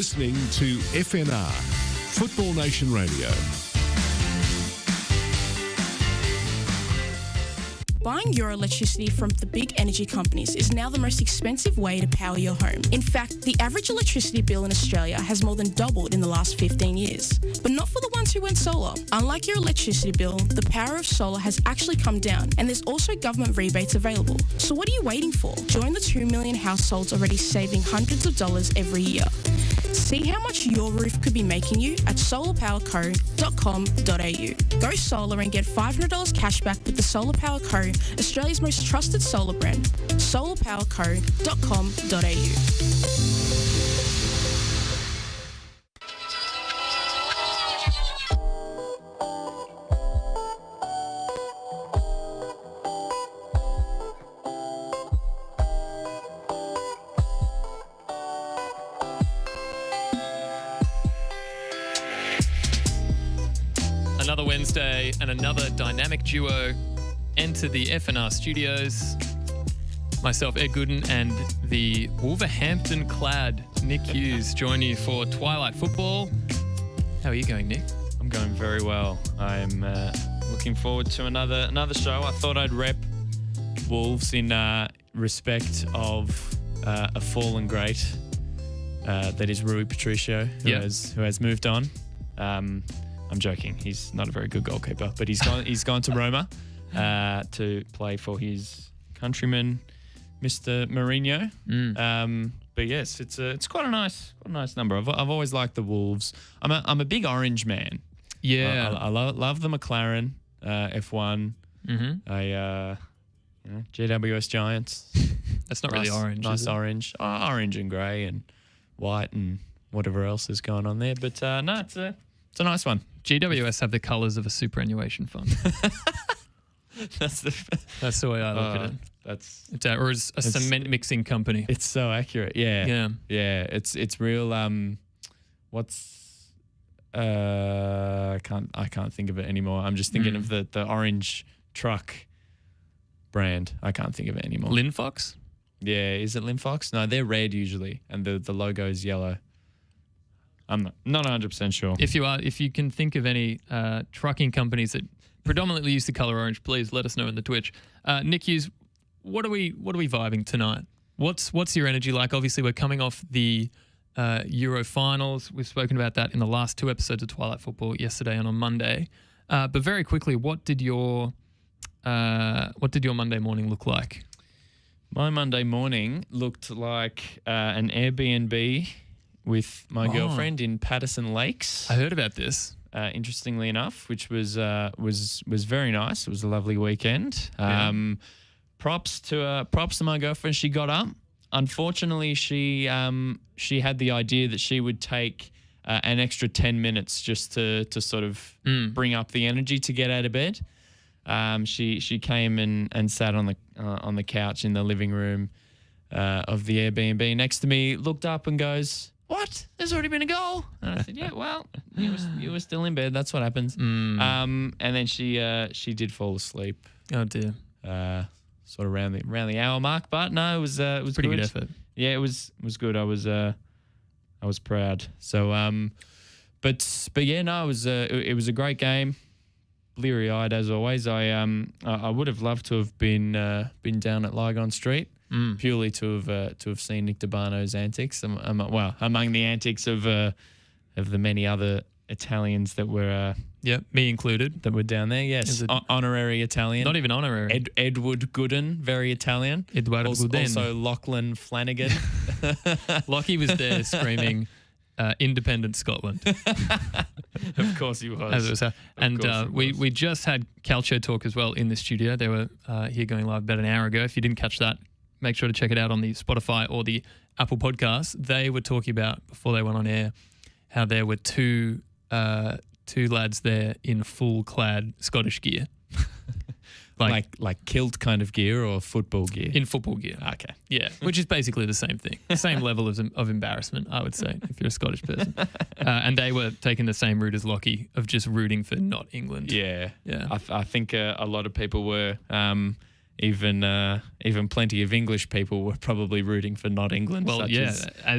listening to FNR, Football Nation Radio. Buying your electricity from the big energy companies is now the most expensive way to power your home. In fact, the average electricity bill in Australia has more than doubled in the last 15 years. But not for the ones who went solar. Unlike your electricity bill, the power of solar has actually come down, and there's also government rebates available. So what are you waiting for? Join the 2 million households already saving hundreds of dollars every year. See how much your roof could be making you at solarpowerco.com.au. Go solar and get $500 cash back with the Solar Power Co, Australia's most trusted solar brand. solarpowerco.com.au. Another Wednesday and another dynamic duo enter the FNR studios. Myself, Ed Gooden, and the Wolverhampton-clad Nick Hughes join you for Twilight Football. How are you going, Nick? I'm going very well. I'm looking forward to another show. I thought I'd rep Wolves in respect of a fallen great that is Rui Patricio, who has moved on. I'm joking. He's not a very good goalkeeper, but he's gone to Roma to play for his countryman, Mr. Mourinho. But yes, it's quite a nice number. I've always liked the Wolves. I'm a big orange man. Yeah, I love the McLaren F1. GWS Giants. That's not really orange. Nice orange. Orange and grey and white and whatever else is going on there. But no, it's a nice one. GWS have the colours of a superannuation fund. That's the way I look at it. Or a cement mixing company. It's so accurate. Yeah. It's real. I can't think of it anymore. I'm just thinking of the orange truck brand. I can't think of it anymore. Linfox? Yeah, is it Linfox? No, they're red usually, and the logo is yellow. I'm not 100% sure. If you can think of any trucking companies that predominantly use the colour orange, please let us know in the Twitch. Nick Hughes, what are we vibing tonight? What's your energy like? Obviously, we're coming off the Euro finals. We've spoken about that in the last two episodes of Twilight Football, yesterday and on Monday. But very quickly, what did your Monday morning look like? My Monday morning looked like an Airbnb with my girlfriend in Patterson Lakes. I heard about this. Interestingly enough, which was very nice. It was a lovely weekend. Props to my girlfriend. She got up. Unfortunately, she had the idea that she would take an extra 10 minutes just to sort of bring up the energy to get out of bed. She came and sat on the couch in the living room of the Airbnb next to me, looked up and goes, "What? There's already been a goal." And I said, "Yeah, well, you were still in bed. That's what happens." And then she did fall asleep. Oh dear. Sort of around the hour mark, but no, it was pretty good effort. Yeah, it was good. I was proud. So but yeah, no, it was a great game. Bleary-eyed as always. I would have loved to have been down at Lygon Street. Purely to have seen Nick Dabano's antics. Among the antics of the many other Italians that were me included, that were down there. Yes, honorary Italian. Not even honorary. Edward Gooden, very Italian. Eduardo Gooden. Also Lachlan Flanagan. Lockie was there screaming, "Independent Scotland." Of course he was. We just had Calcio Talk as well in the studio. They were here going live about an hour ago. If you didn't catch that, make sure to check it out on the Spotify or the Apple Podcasts. They were talking about, before they went on air, how there were two lads there in full clad Scottish gear. like kilt kind of gear or football gear? In football gear. Okay. Yeah, which is basically the same thing. Same level of embarrassment, I would say, if you're a Scottish person. And they were taking the same route as Lockie of just rooting for not England. Yeah. I think a lot of people were even plenty of English people were probably rooting for not England. Well,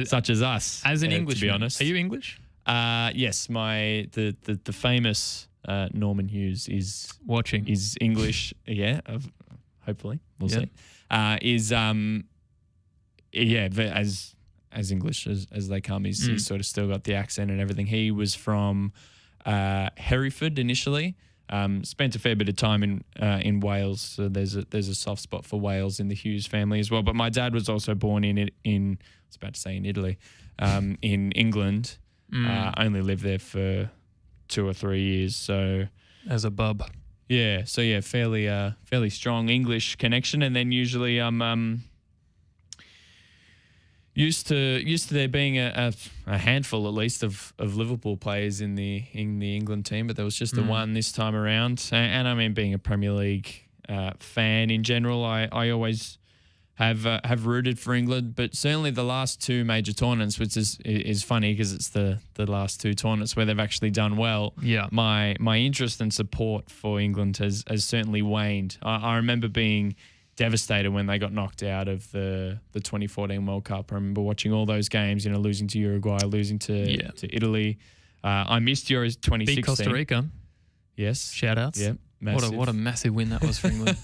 such as us. As an Englishman, to be honest. are you English? Yes, the famous Norman Hughes is Watching. Is English. Yeah, hopefully we'll see. As English as they come. He's sort of still got the accent and everything. He was from Hereford initially. Spent a fair bit of time in Wales. So there's a soft spot for Wales in the Hughes family as well. But my dad was also born in I was about to say in Italy, in England. Only lived there for 2 or 3 years. So as a bub. Yeah. So yeah, fairly strong English connection. And then usually I'm used to there being a handful at least of Liverpool players in the England team, but there was just the one this time around. And I mean, being a Premier League fan in general, I always have rooted for England, but certainly the last 2 major tournaments, which is funny because it's the last 2 tournaments where they've actually done well. Yeah, my interest and support for England has certainly waned. I remember being devastated when they got knocked out of the 2014 World Cup. I remember watching all those games, losing to Uruguay, losing to Italy. I missed Euros 2016. Beat Costa Rica. Yes. Shout outs. Yeah. Massive. What a massive win that was for England.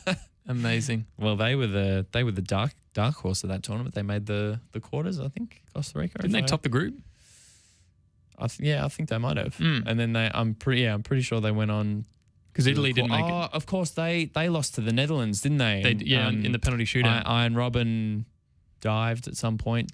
Amazing. Well, they were the dark horse of that tournament. They made the quarters, I think, Costa Rica. Didn't they top the group? I think they might have. And then I'm pretty sure they went on. Because Italy didn't make it. Oh, of course, they lost to the Netherlands, didn't they? In the penalty shootout. Iron Robben dived at some point,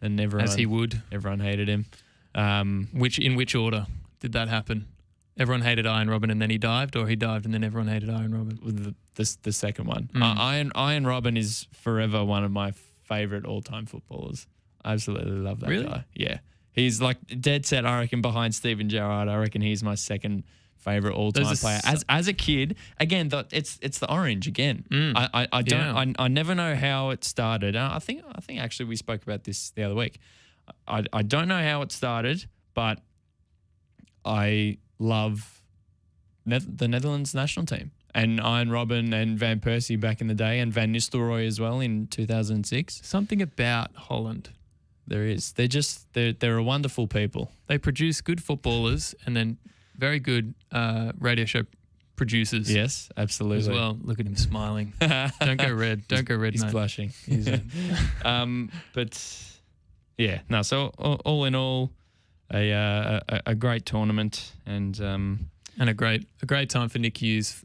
and everyone, as he would. Everyone hated him. In which order did that happen? Everyone hated Iron Robben and then he dived, or he dived and then everyone hated Iron Robben? The second one. Iron Robben is forever one of my favourite all-time footballers. I absolutely love that guy. Yeah. He's like dead set, I reckon, behind Steven Gerrard. I reckon he's my second favourite all-time player. As a kid, again, it's the orange again. I never know how it started. I think actually we spoke about this the other week. I don't know how it started, but I love the Netherlands national team and Iron Robben and Van Persie back in the day, and Van Nistelrooy as well in 2006. Something about Holland. There is. They're a wonderful people. They produce good footballers and then very good radio show producers. Yes, absolutely. As well. Look at him smiling. Don't go red. Don't go red, He's mate. blushing. But yeah, no. So all in all, a great tournament and a great time for Nick Hughes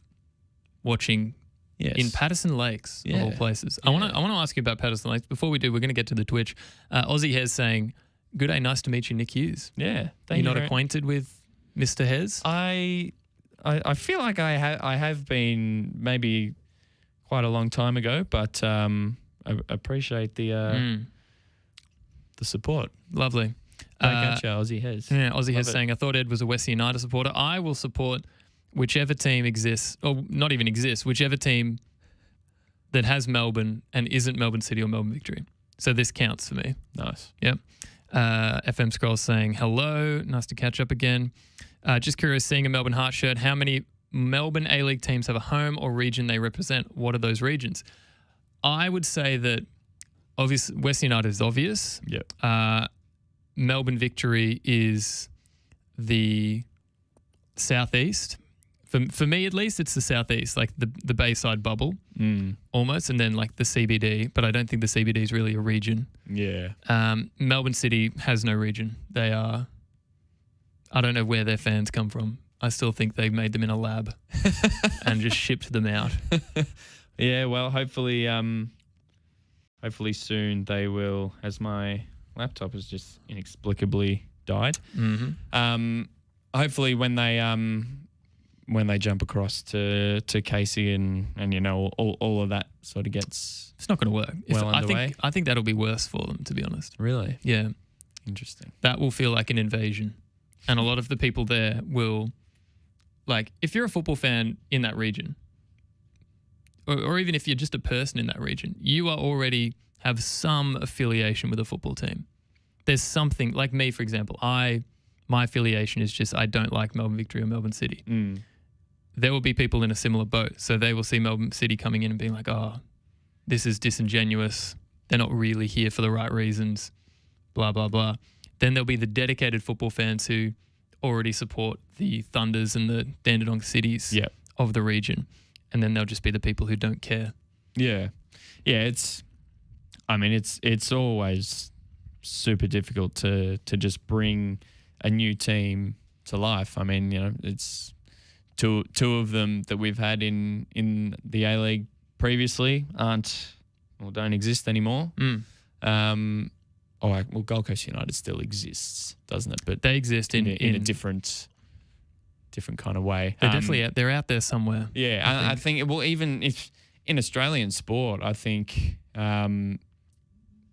watching in Patterson Lakes of all places. I want to ask you about Patterson Lakes. Before we do, we're going to get to the Twitch. Aussie Hez saying, "Good day, nice to meet you, Nick Hughes." Yeah, you're not acquainted with Mr. Hez? I feel like I have been maybe quite a long time ago, but I appreciate the support. Lovely. Catch Aussie Hez. Yeah, Aussie Hez saying, I thought Ed was a West United supporter. I will support whichever team exists, or not even exists, whichever team that has Melbourne and isn't Melbourne City or Melbourne Victory. So this counts for me. Nice. Yep. FM Scroll saying, hello, nice to catch up again. Just curious, seeing a Melbourne Heart shirt, how many Melbourne A-League teams have a home or region they represent? What are those regions? I would say that obviously West United is obvious. Yep. Melbourne Victory is the southeast. For me, at least, it's the southeast, like the Bayside bubble, almost, and then like the CBD. But I don't think the CBD is really a region. Yeah. Melbourne City has no region. They are. I don't know where their fans come from. I still think they made them in a lab and just shipped them out. Yeah. Well, hopefully soon they will. As my laptop has just inexplicably died. Mm-hmm. Hopefully when they jump across to Casey and you know all of that sort of gets. It's not going to work. Underway. I think that'll be worse for them, to be honest. Really? Yeah. Interesting. That will feel like an invasion, and a lot of the people there will, like, if you're a football fan in that region, or even if you're just a person in that region, you are already have some affiliation with a football team. There's something, like me, for example, my affiliation is just I don't like Melbourne Victory or Melbourne City. there will be people in a similar boat. So they will see Melbourne City coming in and being like, oh, this is disingenuous. They're not really here for the right reasons, blah, blah, blah. Then there'll be the dedicated football fans who already support the Thunders and the Dandenong Cities of the region. And then there'll just be the people who don't care. Yeah. Yeah, it's always super difficult to just bring a new team to life. I mean, it's two of them that we've had in the A-League previously don't exist anymore. Gold Coast United still exists, doesn't it? But they exist in a different kind of way. They're definitely they're out there somewhere. Yeah, I think even if in Australian sport, I think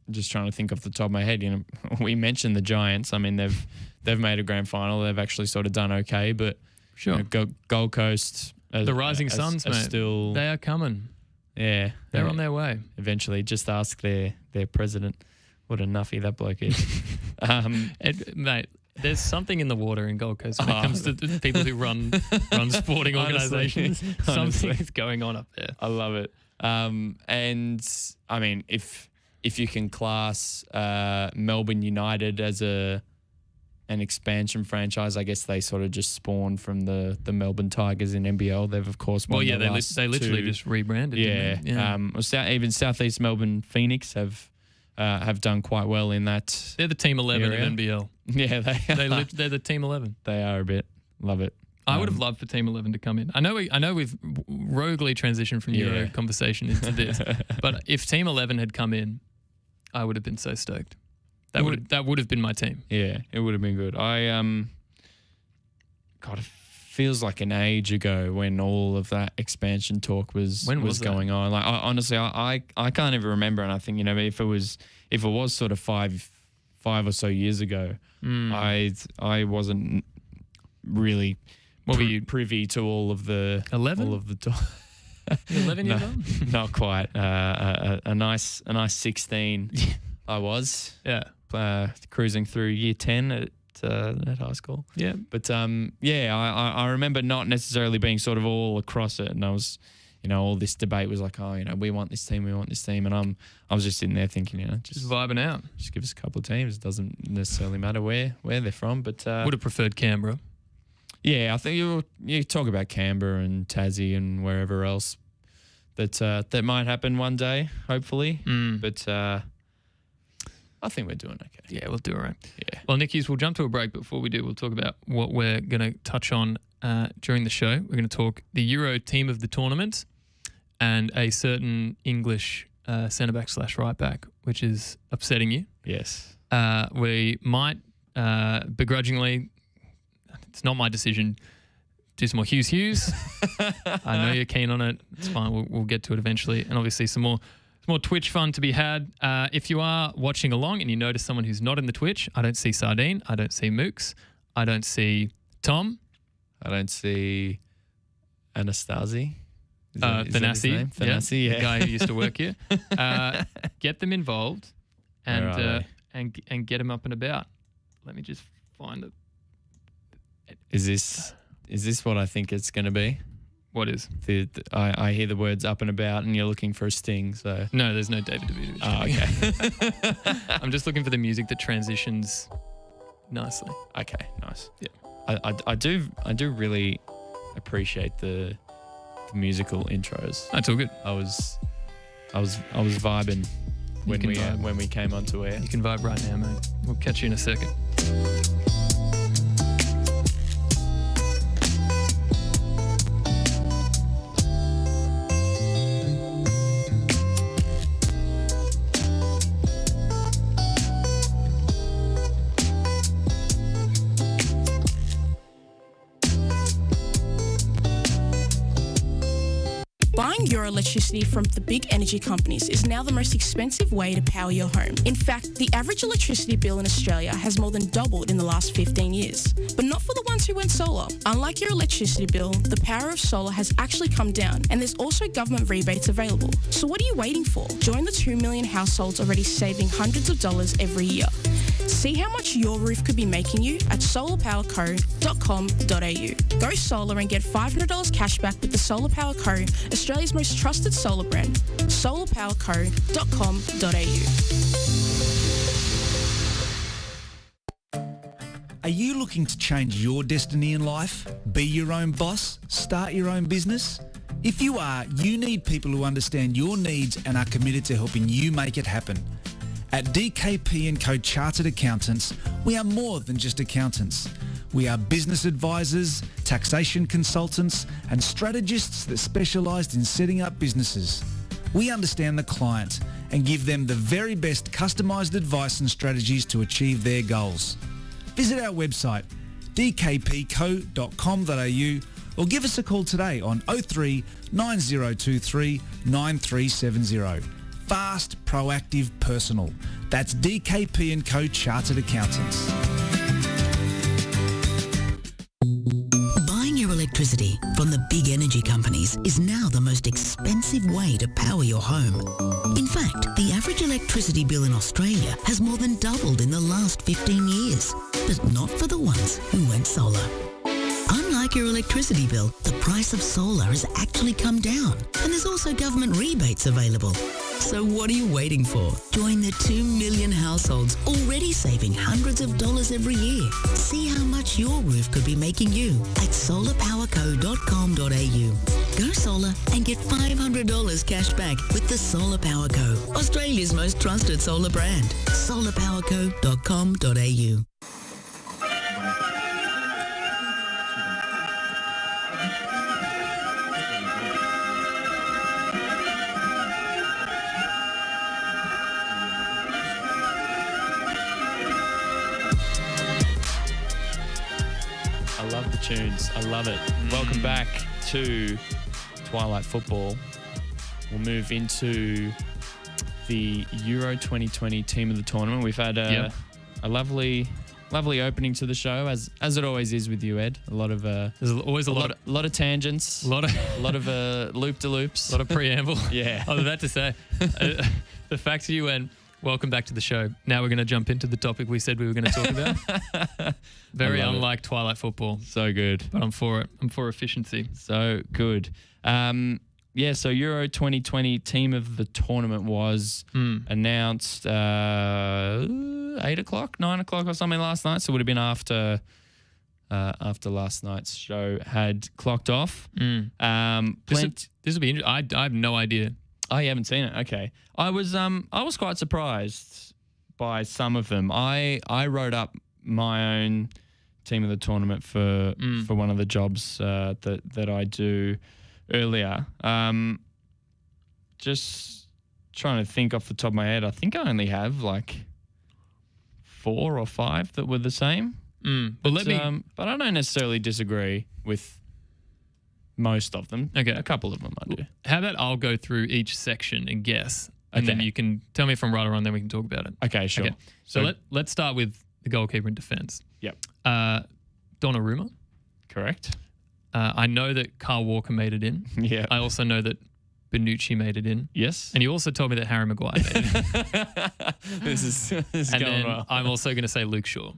just trying to think off the top of my head, we mentioned the Giants. I mean, they've made a grand final. They've actually sort of done okay, but sure, Gold Coast, the Rising Suns, mate, still they are coming. Yeah, they're on their way. Eventually, just ask their president. What a nuffy that bloke is. Mate, there's something in the water in Gold Coast when it comes to the people who run sporting organisations. Something is going on up there. I love it. And I mean, if you can class Melbourne United as an expansion franchise, I guess they sort of just spawned from the Melbourne Tigers in NBL. They've of course won they literally just rebranded. Yeah. Even Southeast Melbourne Phoenix have done quite well in that. They're the team 11 area. of NBL. Yeah, they're the team 11. They are a bit. Love it. I would have loved for Team 11 to come in. I know we've roguely transitioned from Euro conversation into this, but if Team 11 had come in, I would have been so stoked. That would have been my team. Yeah, it would have been good. God, it feels like an age ago when all of that expansion talk was going on. Like honestly, I can't even remember. And I think if it was sort of five or so years ago, I wasn't really privy to all of the 11? all of the talk. 11 years old? Not quite. A nice 16. I was cruising through year 10 at high school. Yeah, but I remember not necessarily being sort of all across it, and I was, all this debate was like, we want this team, and I was just sitting there thinking, just vibing out. Just give us a couple of teams. It doesn't necessarily matter where they're from, but would have preferred Canberra. Yeah, I think you talk about Canberra and Tassie and wherever else that might happen one day, hopefully. But I think we're doing okay. Yeah, we'll do all right. Yeah. Well, Nickies, we'll jump to a break. Before we do, we'll talk about what we're going to touch on during the show. We're going to talk the Euro team of the tournament and a certain English centre-back / right-back, which is upsetting you. Yes. We might begrudgingly, it's not my decision, do some more Hughes. I know you're keen on it. It's fine. We'll get to it eventually. And obviously some more Twitch fun to be had. If you are watching along and you notice someone who's not in the Twitch, I don't see Sardine. I don't see Mooks. I don't see Tom. I don't see Anastasi. Thanasi. Thanasi, the guy who used to work here. Get them involved and get them up and about. Let me just find it. Is this what I think it's going to be? What is? I hear the words up and about and you're looking for a sting, so... No, there's no David Davidovich. Oh, okay. I'm just looking for the music that transitions nicely. Okay, nice. Yeah. I do really appreciate the musical intros. That's all good. I was vibing when we came onto air. You can vibe right now, mate. We'll catch you in a second. Buying your electricity from the big energy companies is now the most expensive way to power your home. In fact, the average electricity bill in Australia has more than doubled in the last 15 years. But not for the ones who went solar. Unlike your electricity bill, the power of solar has actually come down, and there's also government rebates available. So what are you waiting for? Join the 2 million households already saving hundreds of dollars every year. See how much your roof could be making you at solarpowerco.com.au. Go solar and get $500 cash back with the Solar Power Co, Australia's most trusted solar brand. solarpowerco.com.au. Are you looking to change your destiny in life? Be your own boss? Start your own business? If you are, you need people who understand your needs and are committed to helping you make it happen. At DKP & Co Chartered Accountants, we are more than just accountants. We are business advisors, taxation consultants, and strategists that specialise in setting up businesses. We understand the client and give them the very best customised advice and strategies to achieve their goals. Visit our website dkpco.com.au or give us a call today on 03 9023 9370. Fast, proactive, personal. That's DKP & Co Chartered Accountants. Buying your electricity from the big energy companies is now the most expensive way to power your home. In fact, the average electricity bill in Australia has more than doubled in the last 15 years. But not for the ones who went solar. Unlike your electricity bill, the price of solar has actually come down, and there's also government rebates available. So what are you waiting for? Join the 2 million households already saving hundreds of dollars every year. See how much your roof could be making you at solarpowerco.com.au. Go solar and get $500 cash back with the Solar Power Co, Australia's most trusted solar brand. solarpowerco.com.au. I love the tunes. I love it. Welcome back to Twilight Football. We'll move into the Euro 2020 team of the tournament. We've had a lovely opening to the show, as it always is with you, Ed. A lot of There's always a lot of tangents, a lot of loop de loops, a lot of preamble. Yeah. I was about to say, the fact that you went, welcome back to the show. Now we're going to jump into the topic we said we were going to talk about. Very unlike Twilight Football. So good. But I'm for it. I'm for efficiency. So good. So Euro 2020 team of the tournament was announced 8 o'clock, 9 o'clock or something last night. So it would have been after last night's show had clocked off. This will be interesting. I have no idea. Oh, you haven't seen it? Okay. I was quite surprised by some of them. I wrote up my own team of the tournament for one of the jobs that I do earlier. Just trying to think off the top of my head. I think I only have like 4 or 5 that were the same. But but I don't necessarily disagree with most of them. Okay. A couple of them I do. How about I'll go through each section and guess, and then you can tell me if I'm right or wrong, then we can talk about it. Okay, sure. Okay. So let's start with the goalkeeper in defence. Yep. Donnarumma. Correct. I know that Carl Walker made it in. Yeah. I also know that Bonucci made it in. Yes. And you also told me that Harry Maguire made it in. This is and going then well. I'm also going to say Luke Shaw.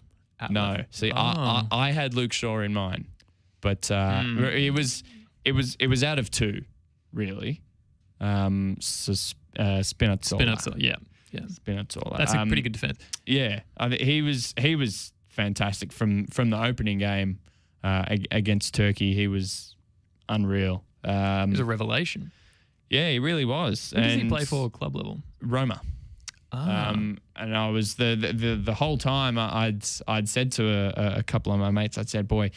No. See, I had Luke Shaw in mind, but it was out of 2, really. Spinazzola. Spinazzola, yeah. Spinazzola. That's a pretty good defence. Yeah, I think he was fantastic from the opening game against Turkey. He was unreal. He was a revelation. Yeah, he really was. Who does he play for club level? Roma. And I was the whole time I'd said to a couple of my mates, I'd said, boy,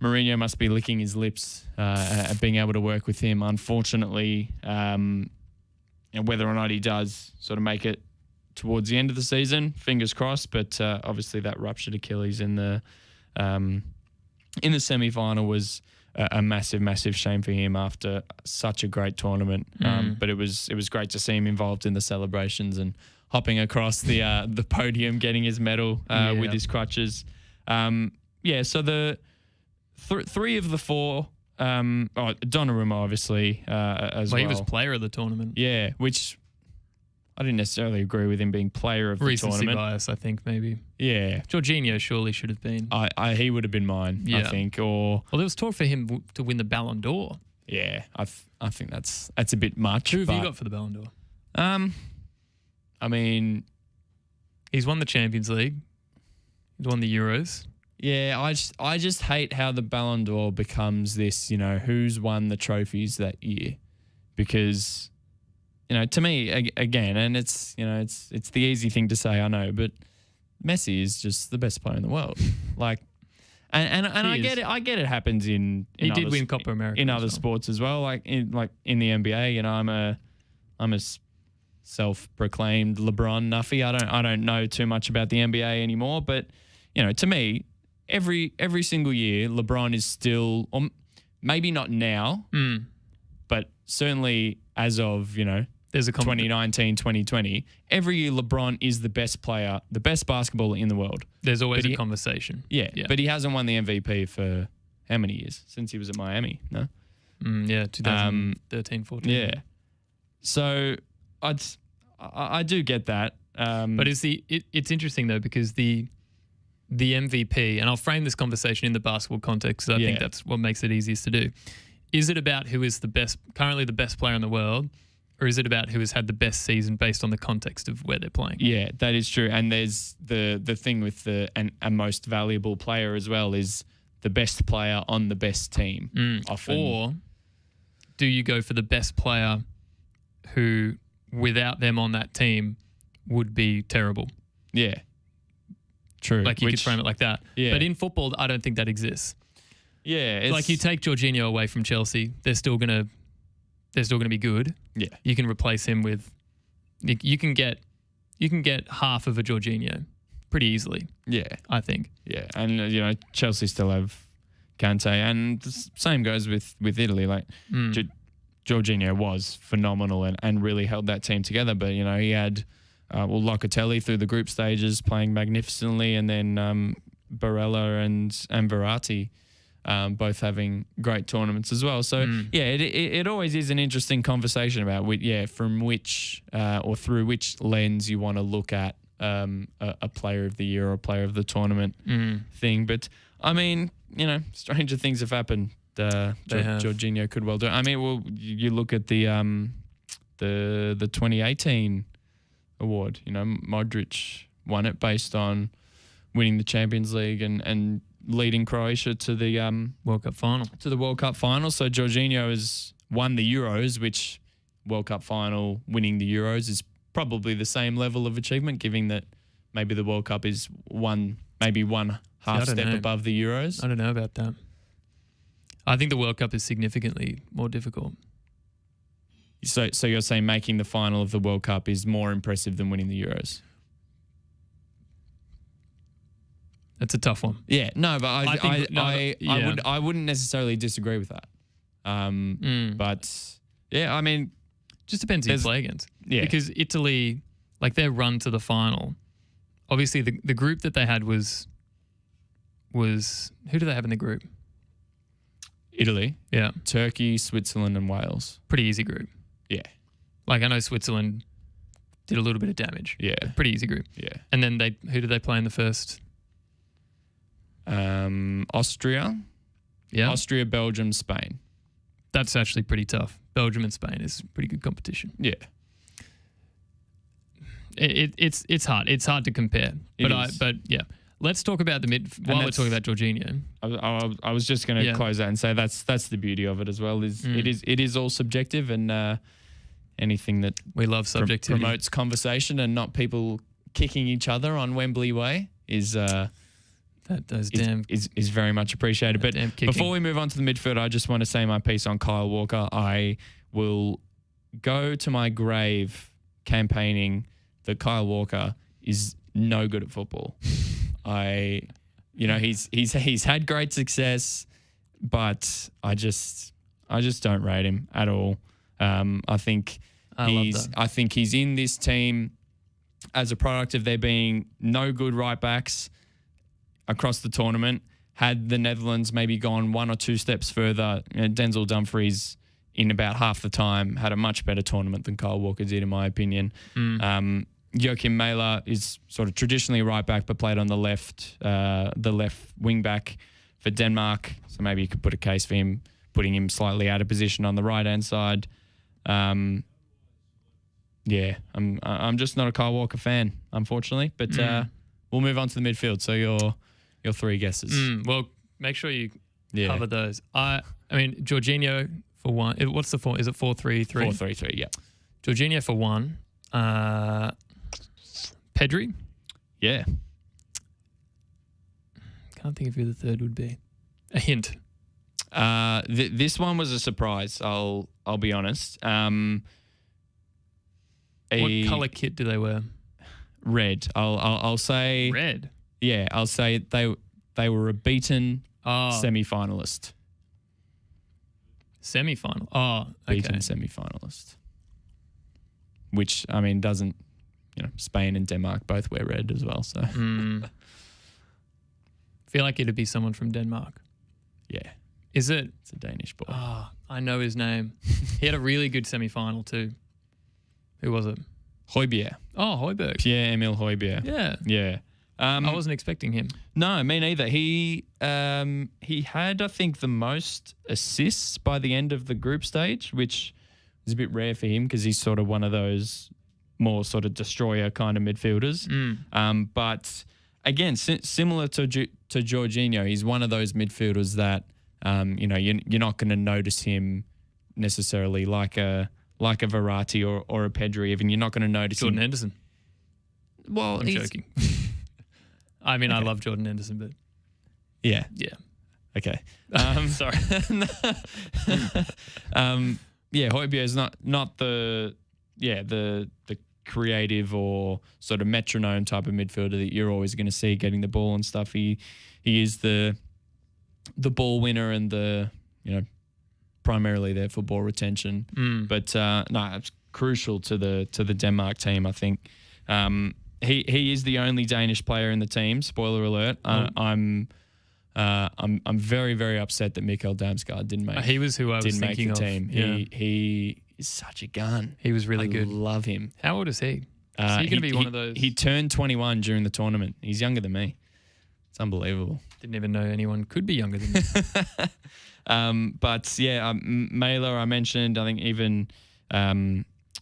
Mourinho must be licking his lips at being able to work with him. Unfortunately, and whether or not he does sort of make it towards the end of the season, fingers crossed. But obviously that ruptured Achilles in the semi-final was a massive shame for him after such a great tournament. But it was great to see him involved in the celebrations and hopping across the podium, getting his medal with his crutches. So the 3 of the 4, Donnarumma obviously as well. He was player of the tournament. Yeah, which I didn't necessarily agree with him being player of the Recency tournament. bias, I think, maybe. Yeah. Jorginho surely should have been. He would have been mine, I Yeah. think. Or Well, there was talk for him to win the Ballon d'Or. yeah, I think that's a bit much. Who have you but, got for the Ballon d'Or? I mean, He's won the Champions League. He's won the Euros. yeah, I just hate how the Ballon d'Or becomes this, who's won the trophies that year. Because, to me, again, and it's the easy thing to say, I know, but Messi is just the best player in the world. Like, and I get it. I get it happens in He did other win Copa America in as other well. sports as well. Like in the NBA, I'm a self-proclaimed LeBron nuffy. I don't know too much about the NBA anymore, but to me, every single year, LeBron is still, or maybe not now, but certainly as of There's a 2019, 2020, every year LeBron is the best player, the best basketballer in the world. There's always But a he- conversation. Yeah, but he hasn't won the MVP for how many years? Since he was at Miami, no? 2013, 14. Yeah. So I do get that. But it's interesting though because the MVP, and I'll frame this conversation in the basketball context because I think Yeah. that's what makes it easiest to do. Is it about who is currently the best player in the world, or is it about who has had the best season based on the context of where they're playing? Yeah, that is true. And there's the thing with a most valuable player as well is the best player on the best team. Often. Or do you go for the best player who, without them on that team, would be terrible? Yeah. True. Like you could frame it like that. Yeah. But in football, I don't think that exists. Yeah. It's, Like you take Jorginho away from Chelsea, they're still gonna be good. Yeah. You can replace him with, you can get half of a Jorginho pretty easily. Yeah. I think. Yeah. And, Chelsea still have Kante. And the same goes with Italy. Like, Jorginho was phenomenal and really held that team together. But, he had, Locatelli through the group stages playing magnificently. And then Barella and Verratti both having great tournaments as well. So, it always is an interesting conversation about, from which or through which lens you want to look at a player of the year or a player of the tournament thing. But, I mean, stranger things have happened. Jorginho could well do it. I mean, well, you look at the 2018 award. Modric won it based on winning the Champions League and leading Croatia to the World Cup final. So Jorginho has won the Euros, which World Cup final winning the Euros is probably the same level of achievement, given that maybe the World Cup is one half step above the Euros. I don't know about that. I think the World Cup is significantly more difficult. So you're saying making the final of the World Cup is more impressive than winning the Euros? That's a tough one. Yeah, no, but I I wouldn't necessarily disagree with that. But yeah, I mean, just depends who you play against. Yeah. Because Italy, like their run to the final, obviously the group that they had was who do they have in the group? Italy, Yeah, Turkey, Switzerland, and Wales. pretty easy group. Yeah, Like I know Switzerland did a little bit of damage. yeah, Pretty easy group. yeah. And then who did they play in the first? Austria, Yeah, Austria, Belgium, Spain. that's actually pretty tough. Belgium and Spain is pretty good competition. Yeah, It's hard. It's hard to compare. It But is. but yeah, let's talk about the mid. While we're that's- talking about Jorginho, I was just going to Yeah. close that and say that's the beauty of it as well. It is all subjective, and anything that we love subjectivity. promotes conversation and not people kicking each other on Wembley Way is is very much appreciated. But damn kicking. before we move on to the midfield, I just want to say my piece on Kyle Walker. I will go to my grave campaigning that Kyle Walker is no good at football. He's had great success, but I just don't rate him at all. I think I think he's in this team as a product of there being no good right backs across the tournament. Had the Netherlands maybe gone one or two steps further, Denzel Dumfries in about half the time, had a much better tournament than Kyle Walker did, in my opinion. Joachim Mæhle is sort of traditionally right back, but played on the left wing back for Denmark. So maybe you could put a case for him, putting him slightly out of position on the right hand side. I'm just not a Kyle Walker fan, unfortunately. But we'll move on to the midfield. So your 3 guesses. Well, make sure you cover those. I mean, Jorginho for 1. What's the 4? Is it 4-3-3? 4-3-3. Yeah. Jorginho for 1. Pedri. Yeah. Can't think of who the third would be. A hint. This one was a surprise. I'll be honest. What colour kit do they wear? Red. I'll say red. Yeah, I'll say they were a beaten semi-finalist. Semi-final. Oh, okay. Beaten semi-finalist. Which, I mean, doesn't, Spain and Denmark both wear red as well. So feel like it'd be someone from Denmark. Yeah. Is it? It's a Danish boy. Oh, I know his name. He had a really good semi-final too. Who was it? Højbjerg. Oh, Højbjerg. Pierre-Emile Højbjerg. Yeah. Yeah. I wasn't expecting him. No, me neither. He had, I think, the most assists by the end of the group stage, which is a bit rare for him because he's sort of one of those more sort of destroyer kind of midfielders. But again, similar to Jorginho, he's one of those midfielders that you're not going to notice him necessarily like a Verratti or a Pedri. Even you're not going to notice Jordan him. Henderson. Well, I'm joking. I mean, okay. I love Jordan Henderson, but yeah. Okay. Sorry. Højbjerg is not the creative or sort of metronome type of midfielder that you're always going to see getting the ball and stuff. He is the ball winner and the primarily there for ball retention. But no, it's crucial to the Denmark team. I think he is the only Danish player in the team. Spoiler alert. I'm very, very upset that Mikkel Damsgaard didn't make. He was who I was thinking make the of. team. Yeah. He is such a gun. He was really good. Love him. How old is he? Is he going to be one of those? He turned 21 during the tournament. He's younger than me. It's unbelievable. Didn't even know anyone could be younger than me. But yeah, Mæhle I mentioned. I think even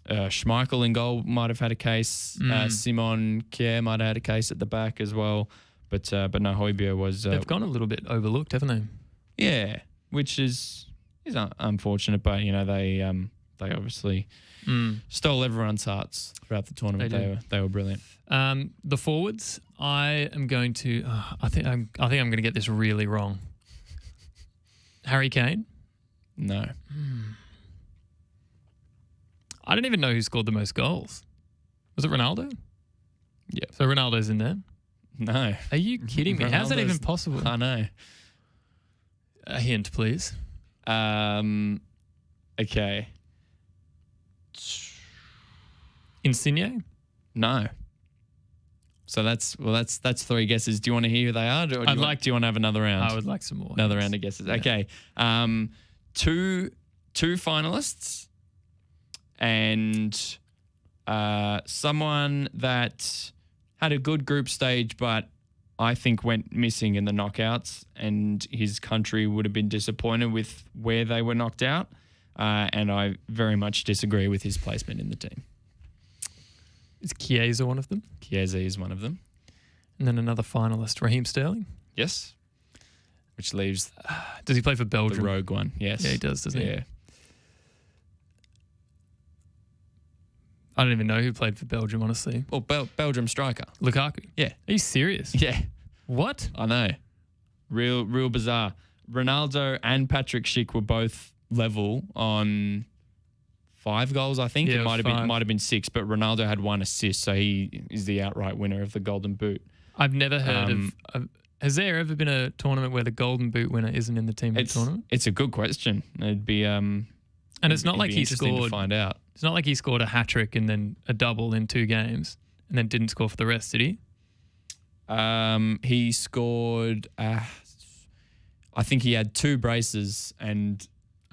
Schmeichel in goal might have had a case. Simon Kjær might have had a case at the back as well. But no, Højbjerg was. They've gone a little bit overlooked, haven't they? Yeah, which is unfortunate. But they obviously stole everyone's hearts throughout the tournament. They were brilliant. The forwards, I am going to. I think I'm going to get this really wrong. Harry Kane? No. I don't even know who scored the most goals. Was it Ronaldo? Yeah. So Ronaldo's in there? No. Are you kidding me? How's that even possible? I know. A hint, please. Okay. Insigne? No. So that's 3 guesses. Do you want to hear who they are? Do you want to have another round? I would like some more. Another round of guesses. Yeah. Okay. Two finalists and someone that had a good group stage, but I think went missing in the knockouts, and his country would have been disappointed with where they were knocked out. And I very much disagree with his placement in the team. Is Chiesa one of them? Chiesa is one of them. And then another finalist, Raheem Sterling? Yes. Which leaves... does he play for Belgium? The rogue one, yes. Yeah, he does, doesn't he? Yeah. I don't even know who played for Belgium, honestly. Well, Belgium striker. Lukaku? Yeah. Are you serious? Yeah. What? I know. Real bizarre. Ronaldo and Patrick Schick were both level on 5 goals, I think. Yeah, it might have been 6, but Ronaldo had 1 assist, so he is the outright winner of the Golden Boot. I've never heard of... Has there ever been a tournament where the Golden Boot winner isn't in the team of the tournament? It's a good question. It'd be... and it's not like he scored... to find out. It's not like he scored a hat-trick and then a double in 2 games and then didn't score for the rest, did he? He scored... I think he had 2 braces and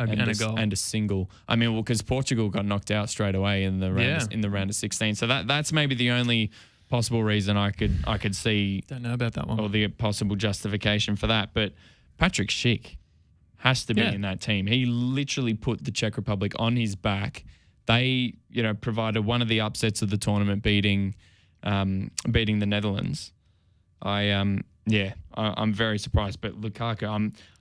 and a goal. and a single. I mean, well, because Portugal got knocked out straight away in the round of 16. So that's maybe the only possible reason I could see. Don't know about that one. Or the possible justification for that. But Patrick Schick has to be Yeah. in that team. He literally put the Czech Republic on his back. They, provided one of the upsets of the tournament, beating the Netherlands. I'm very surprised. But Lukaku,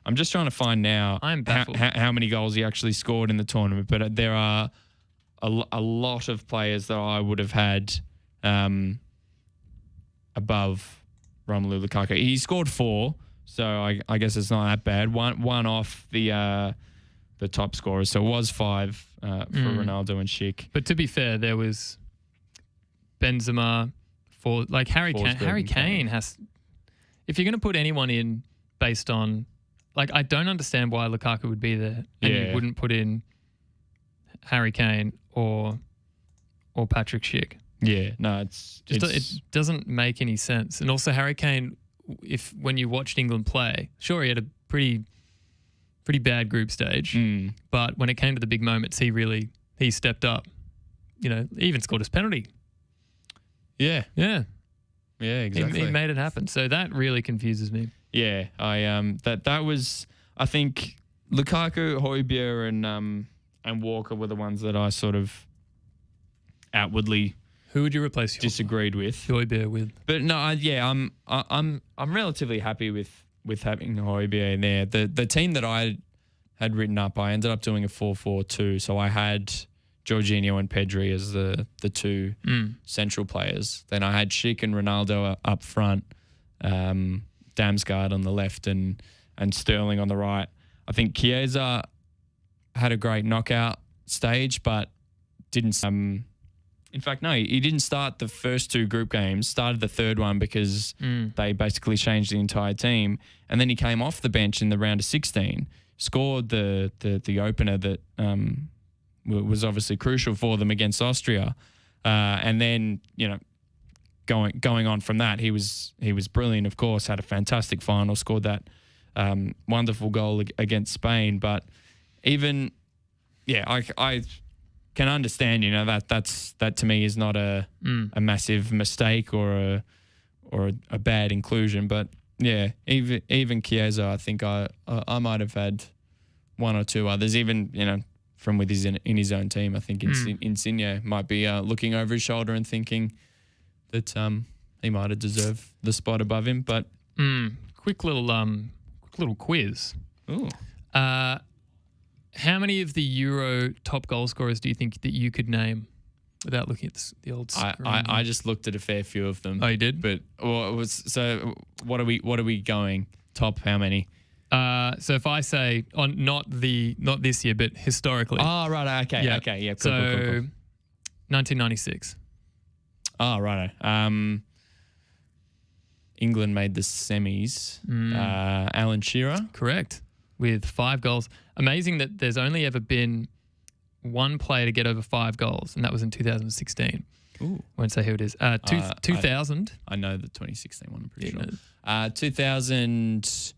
I'm just trying to find now I'm baffled. how many goals he actually scored in the tournament. But there are a lot of players that I would have had above Romelu Lukaku. He scored 4, so I guess it's not that bad. One off the top scorers, so it was 5 for Ronaldo and Schick. But to be fair, there was Benzema for Harry Kane. Harry Kane has. If you're going to put anyone in based on, I don't understand why Lukaku would be there, and you wouldn't put in Harry Kane or Patrick Schick. Yeah, no, It doesn't make any sense. And also Harry Kane, when you watched England play, sure, he had a pretty bad group stage, but when it came to the big moments, he stepped up. He even scored his penalty. Yeah, exactly. He made it happen. So that really confuses me. Yeah, that was, I think, Lukaku, Højbjerg, and Walker were the ones that I sort of outwardly Who would you replace disagreed with. Højbjerg with? But no, I'm relatively happy with having Højbjerg in there. The team that I had written up, I ended up doing a 4-4-2. So I had Jorginho and Pedri as the two central players. Then I had Schick and Ronaldo up front, Damsgaard on the left, and Sterling on the right. I think Chiesa had a great knockout stage, but didn't. In fact, no, he didn't start the first 2 group games. Started the third one because they basically changed the entire team, and then he came off the bench in the round of 16. Scored the opener that was obviously crucial for them against Austria, and then going on from that, he was brilliant. Of course, had a fantastic final, scored that wonderful goal against Spain. But even I can understand that to me is not a massive mistake or a bad inclusion. But yeah, even Chiesa, I think I might have had 1 or 2 others, even from in his own team. I think Insigne might be looking over his shoulder and thinking that he might have deserved the spot above him. But quick little quiz. Ooh. How many of the Euro top goal scorers do you think that you could name without looking at the old screen? I just looked at a fair few of them. Oh, you did? But what are we going? Top how many? So if I say not this year, but historically. Oh, right. Okay. Yeah. Okay. Yeah. Cool, Cool. 1996. Oh, right. England made the semis. Alan Shearer. Correct. With 5 goals. Amazing that there's only ever been one player to get over 5 goals, and that was in 2016. Ooh. Won't say who it is. 2000. I know the 2016 one, I'm pretty Yeah, sure. 2000.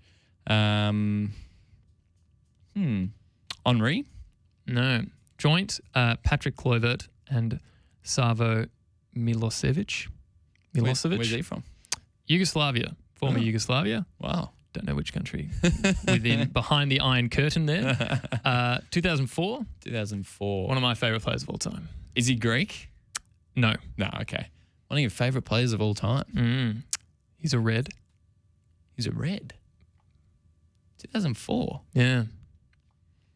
Henri? No. Joint, Patrick Kluivert and Savo Milosevic. Where's he from? Yugoslavia. Former Oh. Yugoslavia. Wow. Don't know which country. Behind the Iron Curtain there. 2004. 2004. One of my favourite players of all time. Is he Greek? No. No, okay. One of your favourite players of all time. He's a red. He's a red. 2004. Yeah.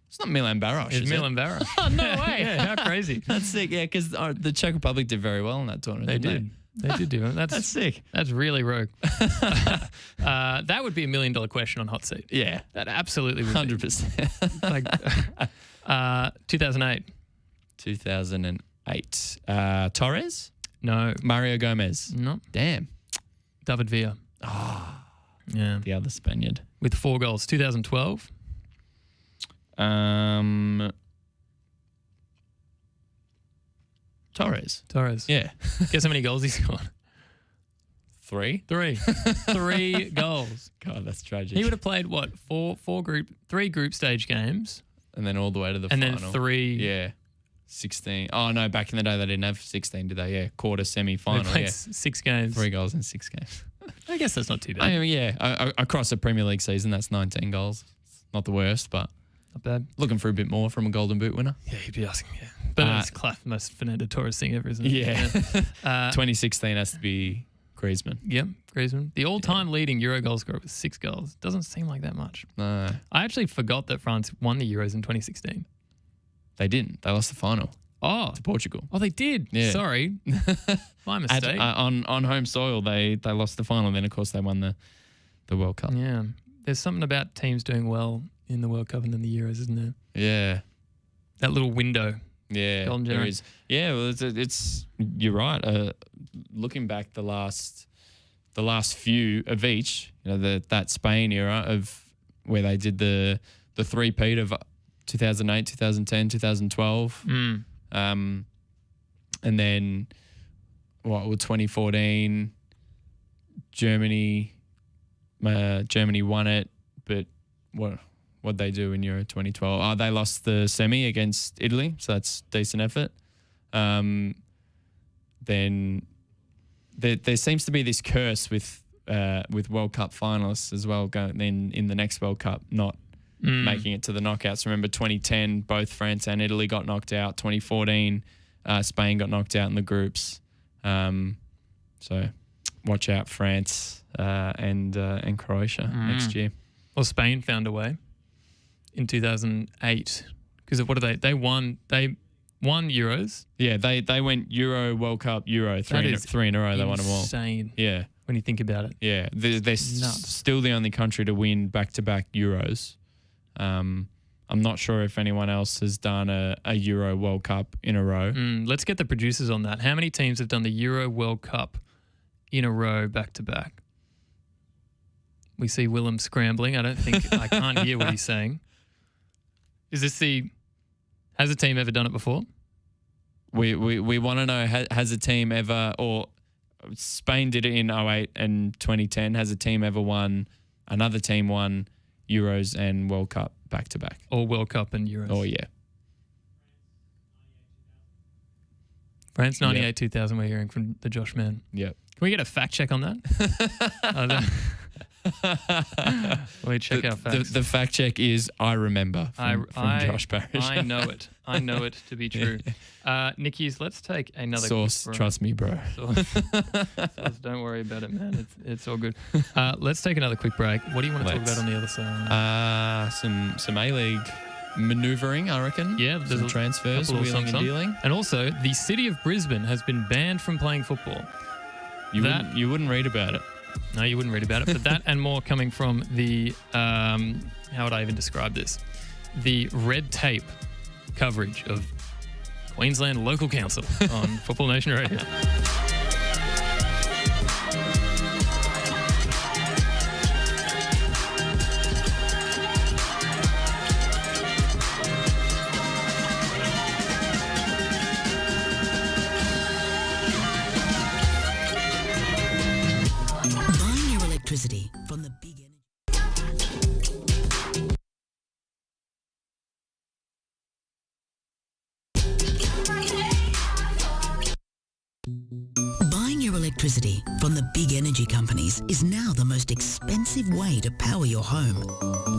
It's not Milan Baroš, It's is Milan it? Baroš. Oh, no way. Yeah, how crazy. That's sick. Yeah, because the Czech Republic did very well in that tournament. They didn't did. They did do it. That's sick. That's really rogue. That would be $1 million question on Hot Seat. Yeah. That absolutely would 100%. be. 2008. 2008. Torres? No. Mario Gomez. No. Damn. David Villa. Yeah. The other Spaniard. With 4 goals. 2012. Torres. Yeah. Guess how many goals he scored? 3. 3. 3 goals. God, that's tragic. He would have played what? 3 group stage games. and then all the way to the And final. then 3. Yeah. 16. Oh, no, back in the day they didn't have 16, did they? Yeah, quarter, They semi-final. played Yeah. 6 games. 3 goals in 6 games. I guess that's not too bad. I mean, yeah, across a Premier League season, that's 19 goals. It's not the worst, but Not bad. looking for a bit more from a Golden Boot winner. Yeah, you'd be asking. Yeah, but it's the most Fernando Torres thing ever, isn't it? Yeah. 2016 has to be Griezmann. Yep, Griezmann. The all-time leading Euro goal scorer with 6 goals. Doesn't seem like that much. No, I actually forgot that France won the Euros in 2016. they didn't. They lost the final Oh, to Portugal. they did. Yeah. Sorry, my mistake. On home soil, they lost the final. Then, of course, they won the World Cup. Yeah, there's something about teams doing well in the World Cup and then the Euros, isn't there? Yeah. That little window. Yeah, Golden there generation. is. Yeah, well, it's you're right. Looking back the last few of each, that Spain era of where they did the three-peat of 2008, 2010, 2012, and then 2014, Germany won it, but what'd they do in Euro 2012? Oh, they lost the semi against Italy, so that's decent effort. Then there seems to be this curse with World Cup finalists as well, going then in the next World Cup not making it to the knockouts. Remember 2010, both France and Italy got knocked out. 2014, Spain got knocked out in the groups. So watch out, France and Croatia next year. Well, Spain found a way in 2008 because of what did they won Euros. Yeah, they went Euro, World Cup, Euro, three in a row. They won them all. Insane. Yeah. When you think about it. Yeah, they're still the only country to win back-to-back Euros. I'm not sure if anyone else has done a Euro World Cup in a row. Let's get the producers on that. How many teams have done the Euro World Cup in a row back-to-back? We see Willem scrambling. I can't hear what he's saying. Has a team ever done it before? We want to know, has a team ever, or Spain did it in 2008 and 2010. Has a team ever another team won Euros and World Cup back-to-back? Or World Cup and Euros? Oh, yeah. France 98, 2000, we're hearing from the Josh Man. Yep. Can we get a fact check on that? Let me check our facts. The fact check is I remember from Josh Parrish. I know it. I know it to be true. Nickies, let's take another Source. quick break. Trust me, bro. Source, don't worry about it, man. It's all good. Let's take another quick break. What do you want to talk about on the other side? Some A-League manoeuvring, I reckon. Yeah, there's some transfers, couple of wheeling and some. dealing. And also, the city of Brisbane has been banned from playing football. You wouldn't read about it. No, you wouldn't read about it. But that and more coming from the, how would I even describe this? The red tape coverage of Queensland Local Council on Football Nation Radio. Buying your electricity from the big energy. Buying your electricity from the big energy companies is now the most expensive way to power your home.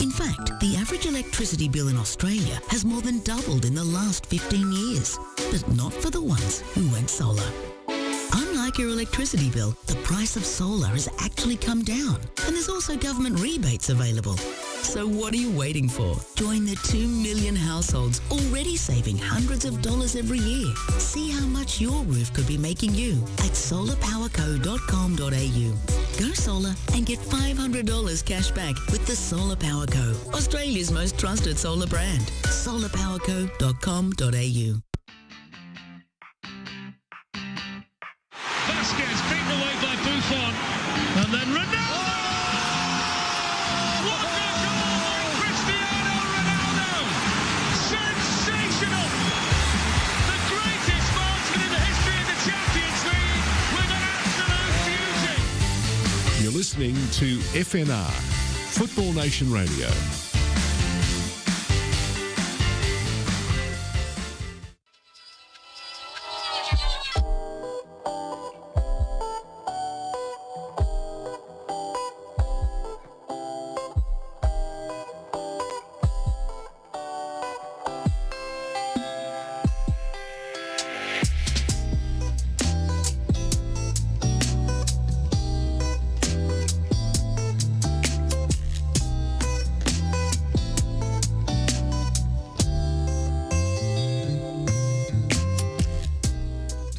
In fact, the average electricity bill in Australia has more than doubled in the last 15 years. But not for the ones who went solar. Unlike your electricity bill, the price of solar has actually come down, and there's also government rebates available. So what are you waiting for? Join the 2 million households already saving hundreds of dollars every year. See how much your roof could be making you at solarpowerco.com.au. Go solar and get $500 cash back with the Solar Power Co, Australia's most trusted solar brand. solarpowerco.com.au. Vasquez beaten away by Buffon, and then Ronaldo! What a goal by Cristiano Ronaldo! Sensational! The greatest marksman in the history of the Champions League with an absolute beauty! You're listening to FNR, Football Nation Radio.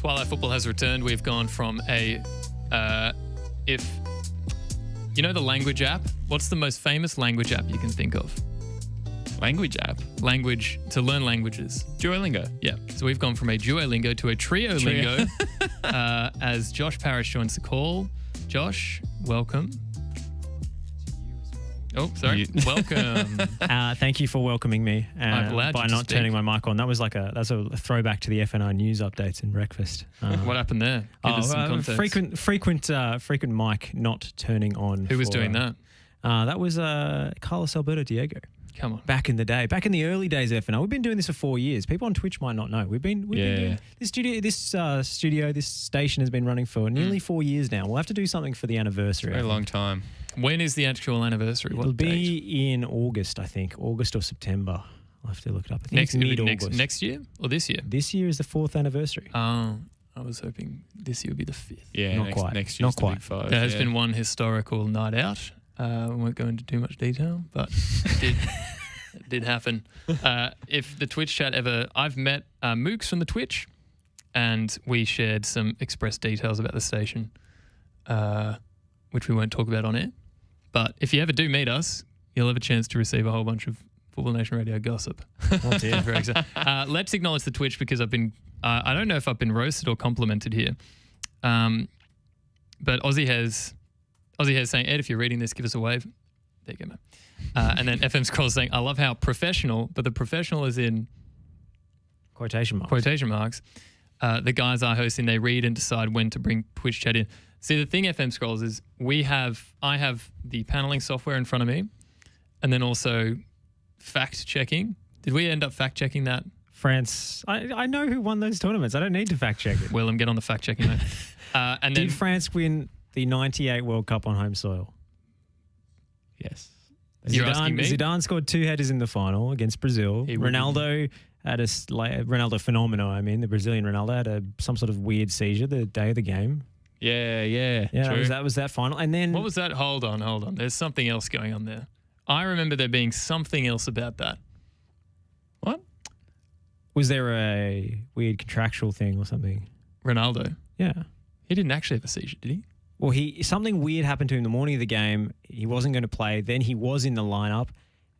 Twilight football has returned. We've gone from if you know the language app. What's the most famous language app you can think of? Language app. Language to learn languages. Duolingo. Yeah. So we've gone from a Duolingo to a Triolingo as Josh Parrish joins the call. Josh, welcome. Oh, sorry. Welcome. Thank you for welcoming me I've allowed by you to not speak. turning my mic on. That's a throwback to the FNR news updates and breakfast. What happened there? Give us some context. Frequent mic not turning on. Who was doing that? That was Carlos Alberto Diego. Come on. Back in the day, back in the early days of FNR, we've been doing this for 4 years. People on Twitch might not know. We've been doing this station has been running for nearly 4 years now. We'll have to do something for the anniversary. Very long time. When is the actual anniversary? It'll What date? be in August, I think. August or September. I'll have to look it up. I think it's mid-August. Next year or this year? This year is the 4th anniversary. Oh, I was hoping this year would be the 5th. Yeah, Not quite. Next Not year's the quite. Big Five. There has been one historical night out. We won't go into too much detail, but it did happen. If the Twitch chat ever... I've met Mooks from the Twitch, and we shared some express details about the station, which we won't talk about on air. But if you ever do meet us, you'll have a chance to receive a whole bunch of Football Nation Radio gossip. Oh, dear. Very excited. Let's acknowledge the Twitch because I've been... I don't know if I've been roasted or complimented here. But Aussie has saying, Ed, if you're reading this, give us a wave. There you go, man. And then FM Scroll saying, I love how professional, but the professional is in Quotation marks. The guys are hosting, they read and decide when to bring Twitch chat in. See, the thing, FM Scrolls, is I have the paneling software in front of me and then also fact checking. Did we end up fact checking that? France. I know who won those tournaments. I don't need to fact check it. Willem, get on the fact checking note. And then Did France win the 98 World Cup on home soil? Yes. You're asking me? Zidane scored 2 headers in the final against Brazil. He would- Ronaldo had Ronaldo Fenomeno, the Brazilian Ronaldo had some sort of weird seizure the day of the game. Yeah. Yeah, True. that was that final. And then what was that? Hold on. There's something else going on there. I remember there being something else about that. What? Was there a weird contractual thing or something? Ronaldo. Yeah. He didn't actually have a seizure, did he? Well, something weird happened to him the morning of the game. He wasn't going to play. Then he was in the lineup,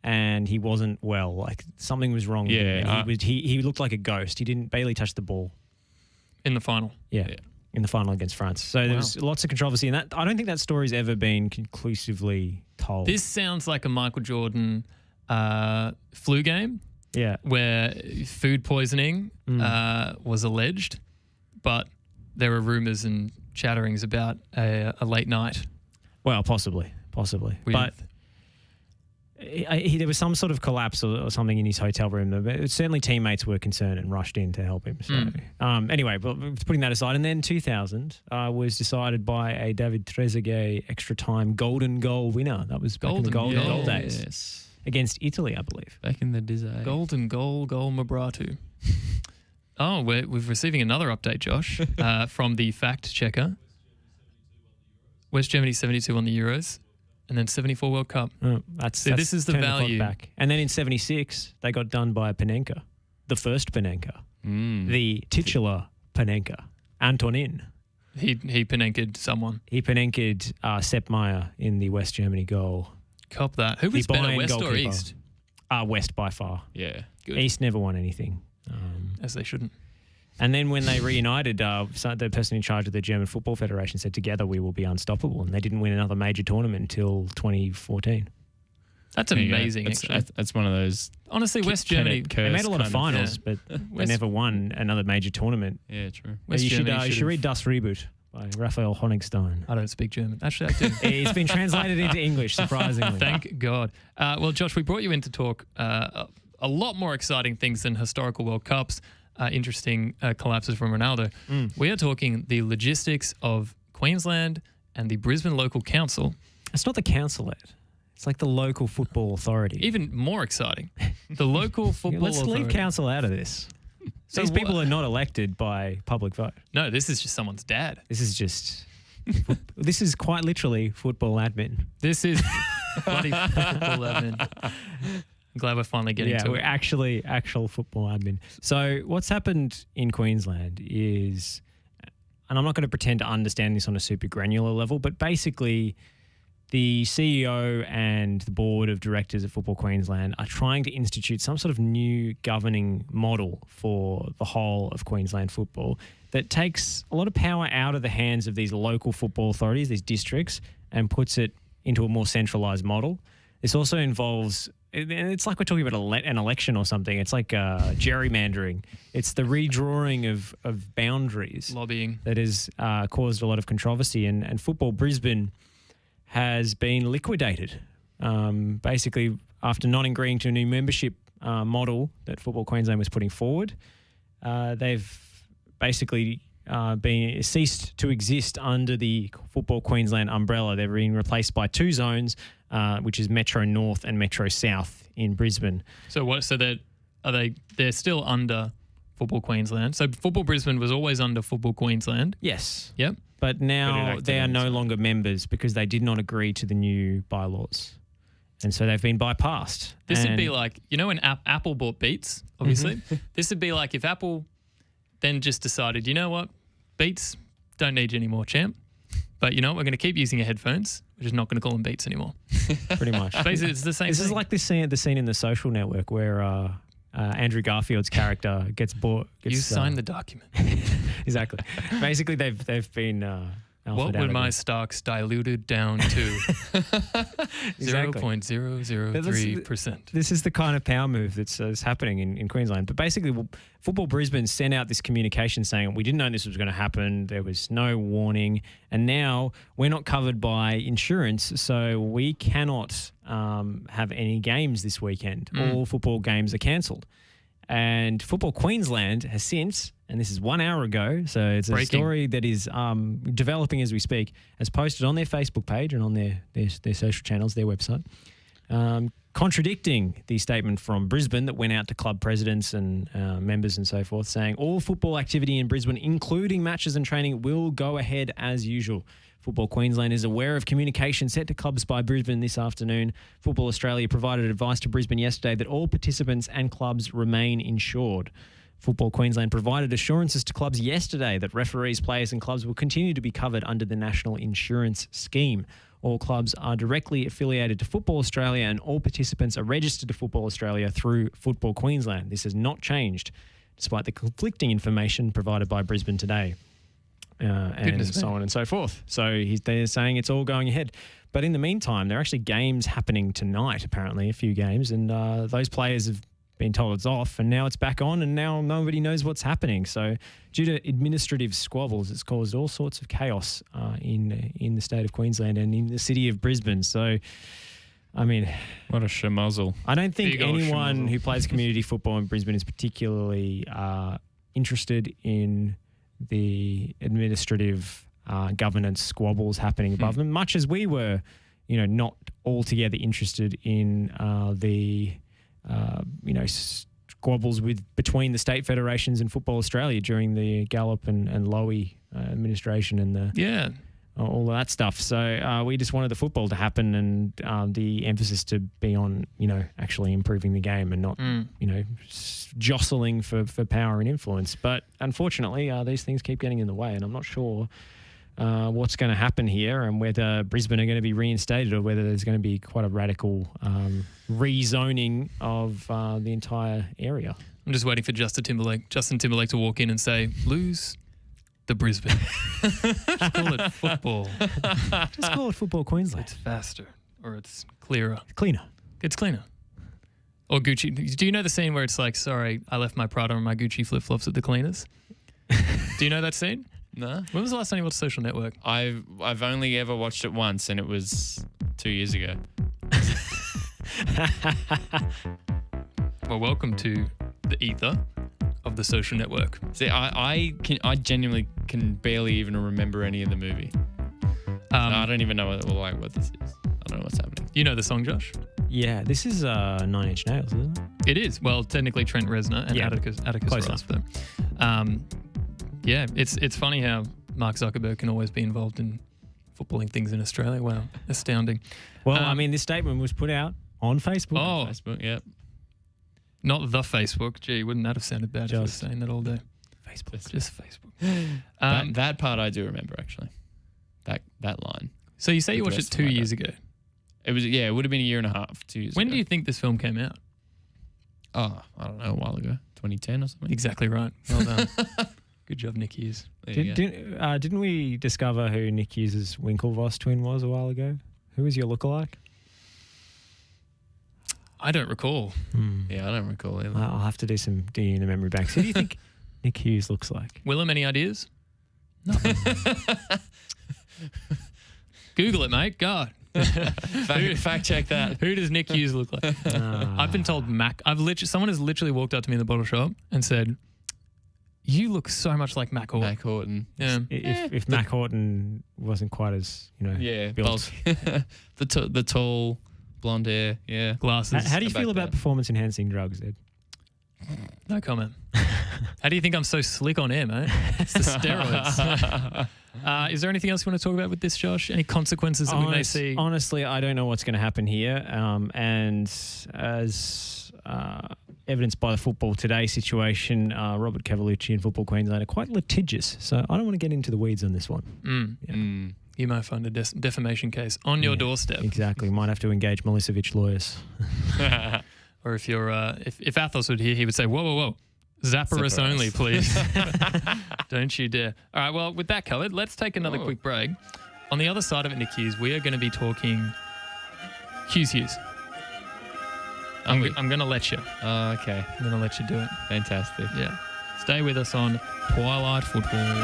and he wasn't well. Like something was wrong. Yeah, with him. He looked like a ghost. He didn't barely touch the ball. In the final. Yeah. In the final against France. So there was lots of controversy, and that I don't think that story's ever been conclusively told. This sounds like a Michael Jordan flu game. Yeah. Where food poisoning was alleged, but there were rumours and chatterings about a late night. Well, possibly. But there was some sort of collapse or something in his hotel room. Certainly teammates were concerned and rushed in to help him. So anyway, but putting that aside, and then 2000 was decided by a David Trezeguet extra time golden goal winner. That was back in the golden goal days. Yes. Against Italy, I believe. Back in the Dizzy. Golden goal Mabratu. Oh, we're receiving another update, Josh, from the fact checker. West Germany 72 won the Euros, and then 74 World Cup. This is the turn clock value. back. And then in 76, they got done by Panenka, the first Panenka, the titular Panenka, Antonin. He Panenka'd someone. He Panenka'd Sepp Maier in the West Germany goal. Cop that. Who was The better, Bayern West or goalkeeper. East? West by far. Yeah. Good. East never won anything. As they shouldn't. And then when they reunited, the person in charge of the German Football Federation said, together we will be unstoppable. And they didn't win another major tournament until 2014. That's There you go. amazing, actually. That's one of those. Honestly, West Germany. They made a lot of finals, yeah. but they West- never won another major tournament. Yeah, true. West you Germany should read Das Reboot by Raphael Honigstein. I don't speak German. Actually, I do. It's been translated into English, surprisingly. Thank God. Well, Josh, we brought you in to talk a lot more exciting things than historical World Cups, interesting collapses from Ronaldo. We are talking the logistics of Queensland and the Brisbane Local Council. It's not the council, Ed. It's like the local football authority. Even more exciting, the local football Let's authority. leave council out of this. So These what- people are not elected by public vote. No, this is just someone's dad. This is just... this is quite literally football admin. This is bloody football admin. I'm glad we're finally getting to we're it. actual football admin. So what's happened in Queensland is and I'm not going to pretend to understand this on a super granular level, but basically the CEO and the board of directors of Football Queensland are trying to institute some sort of new governing model for the whole of Queensland football that takes a lot of power out of the hands of these local football authorities, these districts, and puts it into a more centralised model. This also involves, it's like we're talking about an election or something. It's like gerrymandering. It's the redrawing of boundaries. Lobbying. That has caused a lot of controversy. And Football Brisbane has been liquidated. Basically, after not agreeing to a new membership model that Football Queensland was putting forward, they've basically been ceased to exist under the Football Queensland umbrella. They're being replaced by two zones, which is Metro North and Metro South in Brisbane. So what? So they're still under Football Queensland. So Football Brisbane was always under Football Queensland. Yes. Yep. But now they are no longer members because they did not agree to the new bylaws. And so they've been bypassed. This would be like, when Apple bought Beats, obviously. Mm-hmm. This would be like if Apple then just decided, you know what, Beats, don't need you anymore, champ. But you know what, we're going to keep using your headphones. We're just not going to call them Beats anymore. Pretty much. Basically, it's the same This thing. is like the scene in The Social Network where Andrew Garfield's character gets bought. You signed the document. Exactly. Basically, they've been. What would my stocks diluted down to? Exactly. 0.003%. This is the kind of power move that's happening in Queensland. But basically, Football Brisbane sent out this communication saying we didn't know this was going to happen. There was no warning. And now we're not covered by insurance, so we cannot have any games this weekend. All football games are cancelled. And Football Queensland has since, and this is 1 hour ago, so it's a story that is developing as we speak, has posted on their Facebook page and on their social channels, their website, contradicting the statement from Brisbane that went out to club presidents and members and so forth, saying all football activity in Brisbane, including matches and training, will go ahead as usual. Football Queensland is aware of communication sent to clubs by Brisbane this afternoon. Football Australia provided advice to Brisbane yesterday that all participants and clubs remain insured. Football Queensland provided assurances to clubs yesterday that referees, players and clubs will continue to be covered under the National Insurance Scheme. All clubs are directly affiliated to Football Australia and all participants are registered to Football Australia through Football Queensland. This has not changed, despite the conflicting information provided by Brisbane today. And so on and so forth. So they're saying it's all going ahead. But in the meantime, there are actually games happening tonight, apparently, a few games. And those players have been told it's off and now it's back on and now nobody knows what's happening. So due to administrative squabbles, it's caused all sorts of chaos in the state of Queensland and in the city of Brisbane. So, I mean... What a schmozzle. I don't think Big old anyone schmozzle. who plays community football in Brisbane is particularly interested in the administrative governance squabbles happening above them, much as we were, not altogether interested in the squabbles between the state federations and Football Australia during the Gallup and Lowy administration and all of that stuff. So we just wanted the football to happen and the emphasis to be on, actually improving the game and not, jostling for power and influence. But unfortunately, these things keep getting in the way and I'm not sure what's going to happen here and whether Brisbane are going to be reinstated or whether there's going to be quite a radical rezoning of the entire area. I'm just waiting for Justin Timberlake to walk in and say, lose the Brisbane. Just call it football. Just call it Football Queensland. It's faster or it's clearer. Cleaner. It's cleaner. Or Gucci. Do you know the scene where it's like, sorry, I left my Prada and my Gucci flip-flops at the cleaners? Do you know that scene? No. When was the last time you watched Social Network? I've only ever watched it once and it was 2 years ago. Well, welcome to the ether of the Social Network. See, I genuinely can barely even remember any of the movie. I don't even know what this is. I don't know what's happening. You know the song, Josh? Yeah, this is 9 Inch Nails, isn't it? It is. Well, technically Trent Reznor and Atticus Close Ross for them. Yeah, it's funny how Mark Zuckerberg can always be involved in footballing things in Australia. Wow, astounding. Well, this statement was put out on Facebook. Oh, Facebook, yeah. not the Facebook. Gee, wouldn't that have sounded bad if I was saying that all day? Facebook. Just Facebook. That part I do remember actually. That line. So you say you the watched it rest 2 of my years day. ago. It was it would have been a year and a half, 2 years When ago. do you think this film came out? Oh, I don't know, a while ago. 2010 or something. Exactly right. Well done. Good job, Nick Hughes. There you go. Didn't we discover who Nick Hughes' Winklevoss twin was a while ago? Who was your lookalike? I don't recall. Yeah, I don't recall either. I'll have to do some digging in the memory banks. Who do you think Nick Hughes looks like? Willem, any ideas? Nothing. Google it, mate. God. Fact check that. Who does Nick Hughes look like? I've been told Mac. Someone has literally walked up to me in the bottle shop and said, "You look so much like Mac Horton." Mac Horton. Yeah. If Mac Horton wasn't quite as built. the tall blonde hair. Yeah. Glasses. How do you Back feel about then. performance enhancing drugs, Ed? No comment. How do you think I'm so slick on air, mate? It's the steroids. Is there anything else you want to talk about with this, Josh? Any consequences that we may see? Honestly, I don't know what's going to happen here. And as evidenced by the Football Today situation, Robert Cavalucci and Football Queensland are quite litigious. So I don't want to get into the weeds on this one. You might find a defamation case on your doorstep. Exactly. Might have to engage Milicevic lawyers. Or if you're, if Athos would hear, he would say, "Whoa, whoa, whoa, Zapparus Zapparus. only, please." Don't you dare. All right, well, with that covered, let's take another quick break. On the other side of it, Nick Hughes, we are going to be talking Hughes. I'm going to let you. Okay. I'm going to let you do it. Fantastic. Yeah. Stay with us on Twilight Football.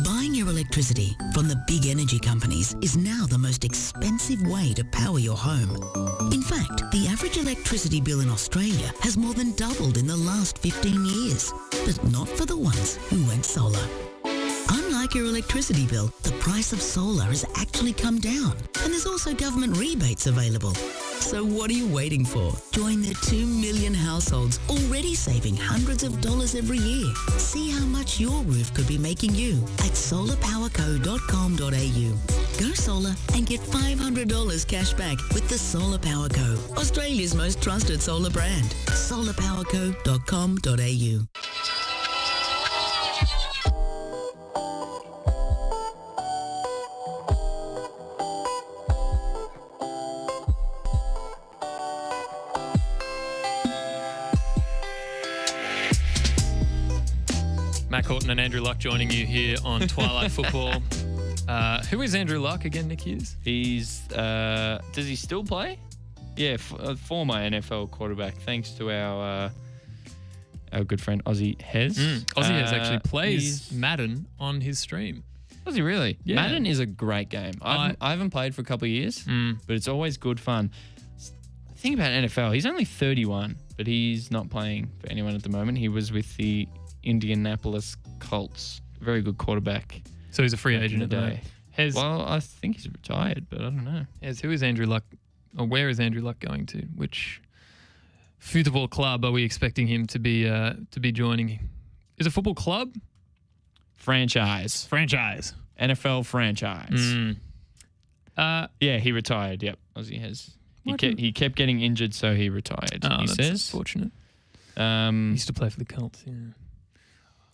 Buying your electricity from the big energy companies is now the most expensive way to power your home. In fact, the average electricity bill in Australia has more than doubled in the last 15 years. But not for the ones who went solar. Unlike your electricity bill, the price of solar has actually come down, and there's also government rebates available. So what are you waiting for? Join the 2 million households already saving hundreds of dollars every year. See how much your roof could be making you at solarpowerco.com.au. Go solar and get $500 cash back with the Solar Power Co, Australia's most trusted solar brand. solarpowerco.com.au. Mac Horton and Andrew Luck joining you here on Twilight Football. Who is Andrew Luck again, Nick Hughes? He's does he still play? Yeah, former NFL quarterback. Thanks to our good friend Aussie Hez. Aussie Hez actually plays he's- Madden on his stream. Does he really? Yeah. Madden is a great game. I haven't played for a couple of years, but it's always good fun. The thing about NFL, he's only 31, but he's not playing for anyone at the moment. He was with the Indianapolis Colts. Very good quarterback. So he's a free back in agent at the moment. Hez, Well, I think he's retired, but I don't know. Hez, who is Andrew Luck, or where is Andrew Luck going to? Which football club are we expecting him to be joining? Is it football club? Franchise. NFL franchise. Yeah, he retired. Yep, Aussie has. He kept getting injured, so he retired. Oh, he that's says. unfortunate. He used to play for the Colts. Yeah.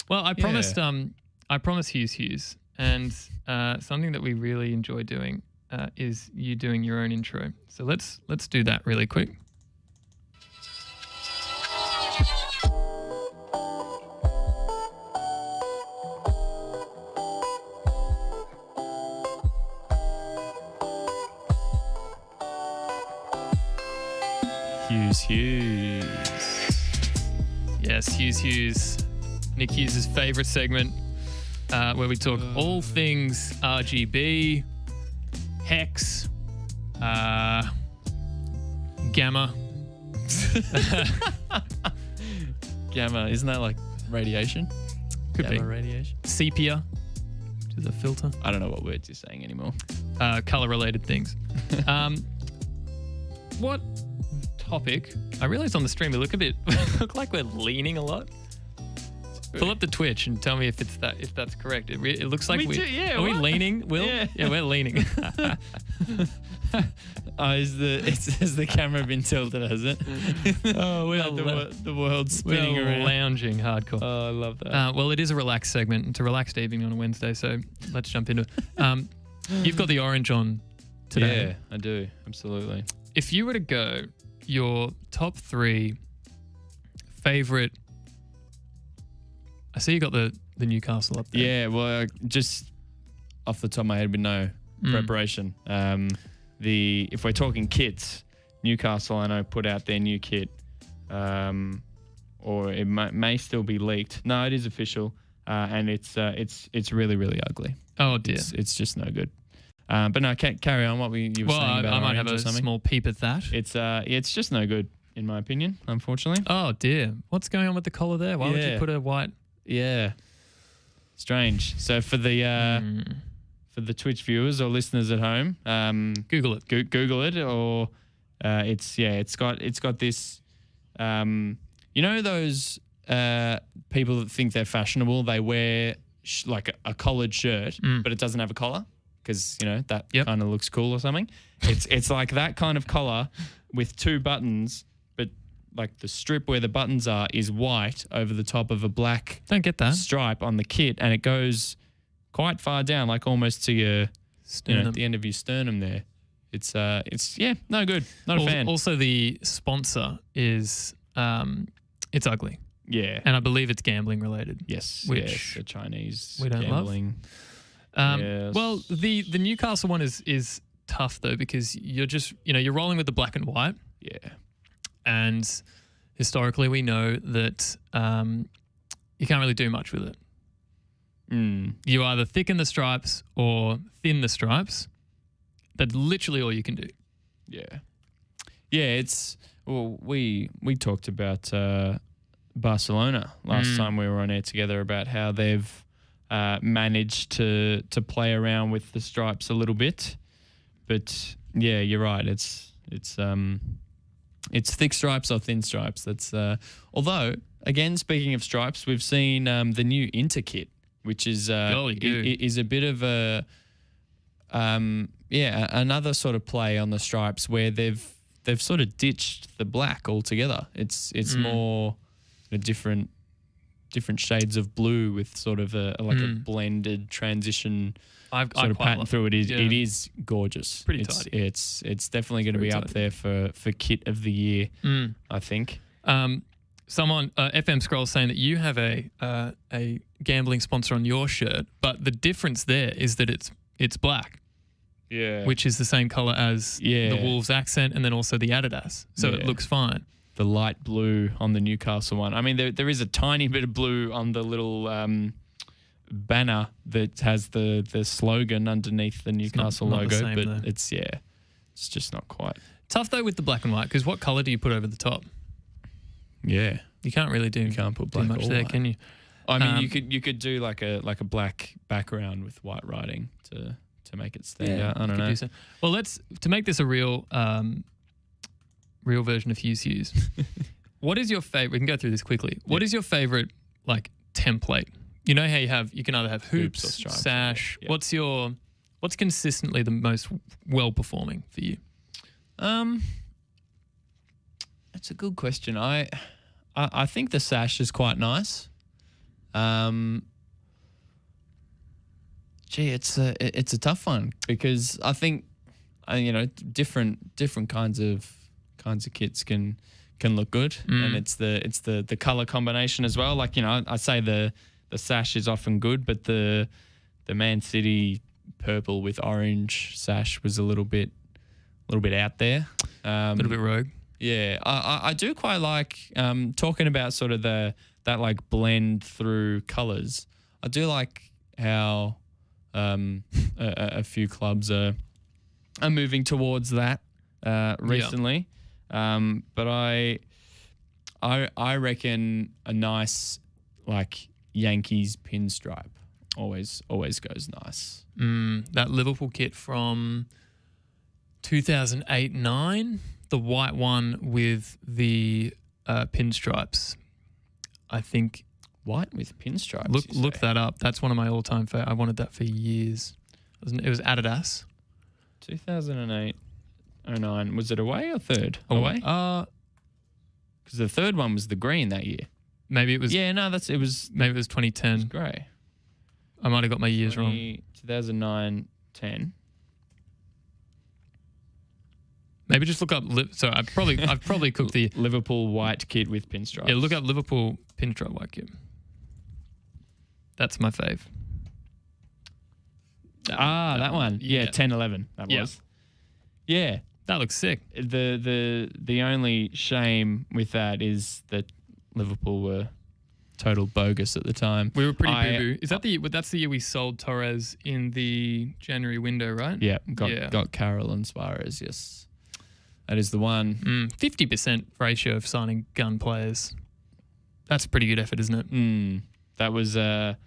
Well, I promised. I promised Hughes, and something that we really enjoy doing is you doing your own intro. So let's do that really quick. Hughes. Yes, Hughes. Nick Hughes' favourite segment, where we talk all things RGB, Hex, Gamma. Gamma, isn't that like radiation? Could Gamma be. radiation. Sepia, which is a filter. I don't know what words you're saying anymore. Color-related things. What topic? I realized on the stream we look like we're leaning a lot. Pull up the Twitch and tell me if that's correct. It looks like we do, yeah, are we what? leaning, Will? Yeah. We're leaning. Has the camera been tilted, has it? Oh, we're the world's spinning we're around. lounging hardcore. Oh, I love that. Well, it is a relaxed segment. It's a relaxed evening on a Wednesday, so let's jump into it. You've got the orange on today. Yeah, I do. Absolutely. If you were to go your top 3 favorite, I see you got the Newcastle up there. Yeah, well, just off the top of my head with no preparation. If we're talking kits, Newcastle, I know, put out their new kit, or it may still be leaked. No, it is official, and it's really, really ugly. Oh dear. It's just no good. But no, carry on. What you were saying about I might have orange or a something? small peep at that. It's just no good in my opinion, unfortunately. Oh dear. What's going on with the collar there? Why would you put a white? Yeah, strange. So for the Twitch viewers or listeners at home, Google it. Google it, or it's got this. You know those people that think they're fashionable? They wear like a collared shirt, but it doesn't have a collar because that kind of looks cool or something. It's like that kind of collar with 2 buttons, but like the strip where the buttons are is white over the top of a black Don't get that. stripe on the kit, and it goes quite far down, like almost to your Sternum. the end of your sternum there. It's no good. Not a fan. Also, the sponsor is it's ugly, Yeah. and I believe it's gambling related. Yes. Which the Chinese we don't love. gambling. Yes. Well, the Newcastle one is tough though because you're just you're rolling with the black and white, Yeah. and historically we know that you can't really do much with it. You either thicken the stripes or thin the stripes. That's literally all you can do. Yeah. Yeah, we talked about Barcelona last time we were on air together about how they've managed to play around with the stripes a little bit. But yeah, you're right. It's thick stripes or thin stripes. That's although again, speaking of stripes, we've seen the new Inter kit, which is is a bit of a another sort of play on the stripes where they've sort of ditched the black altogether. It's more a different shades of blue with sort of a blended transition sort of pattern through it. It is gorgeous. Pretty tidy. It's definitely going to be up there for kit of the year, I think. Someone FM Scroll saying that you have a gambling sponsor on your shirt, but the difference there is that it's black. Yeah. Which is the same color as the Wolves accent and then also the Adidas. So it looks fine. The light blue on the Newcastle one. I mean, there is a tiny bit of blue on the little banner that has the slogan underneath the Newcastle not the logo, same, but though. it's just not quite. Tough though with the black and white because what color do you put over the top? Yeah. You can't really do, You can't put black much or there, white. can you? I mean, you could do like a black background with white writing to make it stand out. I don't know. Well, to make this a real version of Hughes. What is your favorite? We can go through this quickly. What is your favorite like template? You know how you can either have hoops or stripes, sash. yeah. What's consistently the most well performing for you? That's a good question. I think the sash is quite nice. It's a tough one because I think different kinds of kits can look good, and it's the color combination as well. Like I say the sash is often good, but the Man City purple with orange sash was a little bit out there, A little bit rogue. Yeah, I do quite like talking about sort of that like blend through colors. I do like how a few clubs are moving towards that recently. But I reckon a nice like Yankees pinstripe always goes nice. That Liverpool kit from 2008-9, the white one with the pinstripes. I think White with pinstripes. look that up. That's one of my all-time favorite. I wanted that for years. It was Adidas. 2008-09. Was it away or third? Away? Because the third one was the green that year. Maybe it was. Yeah, no, it was Maybe it was 2010. grey. I might have got my years wrong. 2009-10. Maybe just look up. So I've probably cooked the. Liverpool white kit with pinstripes. Yeah, look up Liverpool pinstripe white kit. That's my fave. That one. Yeah, 10-11. That Yeah. was. Yeah. That looks sick. The only shame with that is that Liverpool were total bogus at the time. We were pretty boo-boo. Is that that's the year we sold Torres in the January window, right? Yeah, got Carroll and Suarez, yes. That is the one. 50% ratio of signing gun players. That's a pretty good effort, isn't it? That was that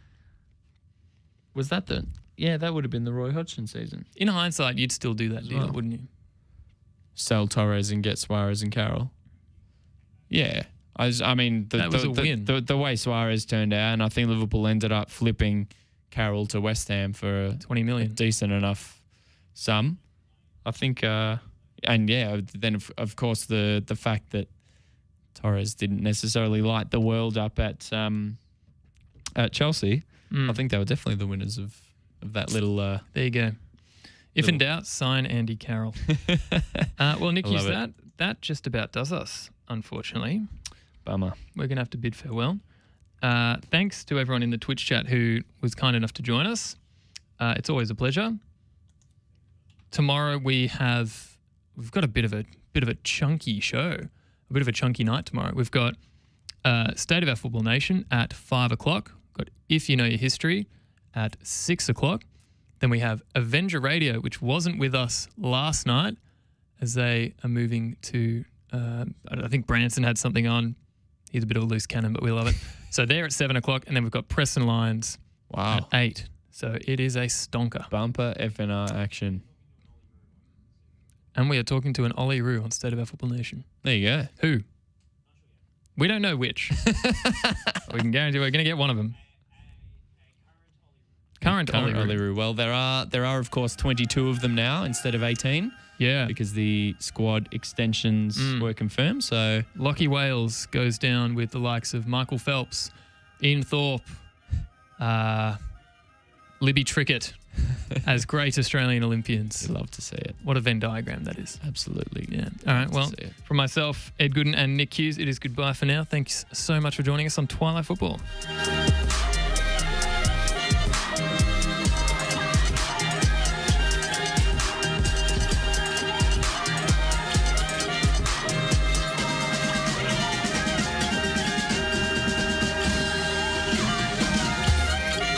the... Yeah, that would have been the Roy Hodgson season. In hindsight, you'd still do that deal, well. wouldn't you? Sell Torres and get Suarez and Carroll. Yeah. I mean, That was a win. The way Suarez turned out, and I think Liverpool ended up flipping Carroll to West Ham for a 20 million. decent enough sum. I think, and yeah, then of course the fact that Torres didn't necessarily light the world up at Chelsea. I think they were definitely the winners of that little. There you go. If in doubt, sign Andy Carroll. Well, Nicky's that just about does us, unfortunately. Bummer. We're going to have to bid farewell. Thanks to everyone in the Twitch chat who was kind enough to join us. It's always a pleasure. Tomorrow we've got a bit of a chunky show, a bit of a chunky night tomorrow. We've got State of Our Football Nation at 5 o'clock. Got If You Know Your History at 6 o'clock. Then we have Avenger Radio, which wasn't with us last night, as they are moving to. I think Branson had something on. He's a bit of a loose cannon, but we love it. So they're at 7 o'clock, and then we've got Preston Lions at 8. So it is a stonker. Bumper FNR action. And we are talking to an Ollie Roo on State of Our Football Nation. There you go. Who? We don't know which. We can guarantee we're going to get one of them. Current Ollie Roo. Well, there are of course 22 of them now instead of 18. Yeah. Because the squad extensions were confirmed. So Lockie Wales goes down with the likes of Michael Phelps, Ian Thorpe, Libby Trickett as great Australian Olympians. you'd love to see it. What a Venn diagram that is. Absolutely. Yeah. All right. Well, see it. from myself, Ed Gooden and Nick Hughes, it is goodbye for now. Thanks so much for joining us on Twilight Football.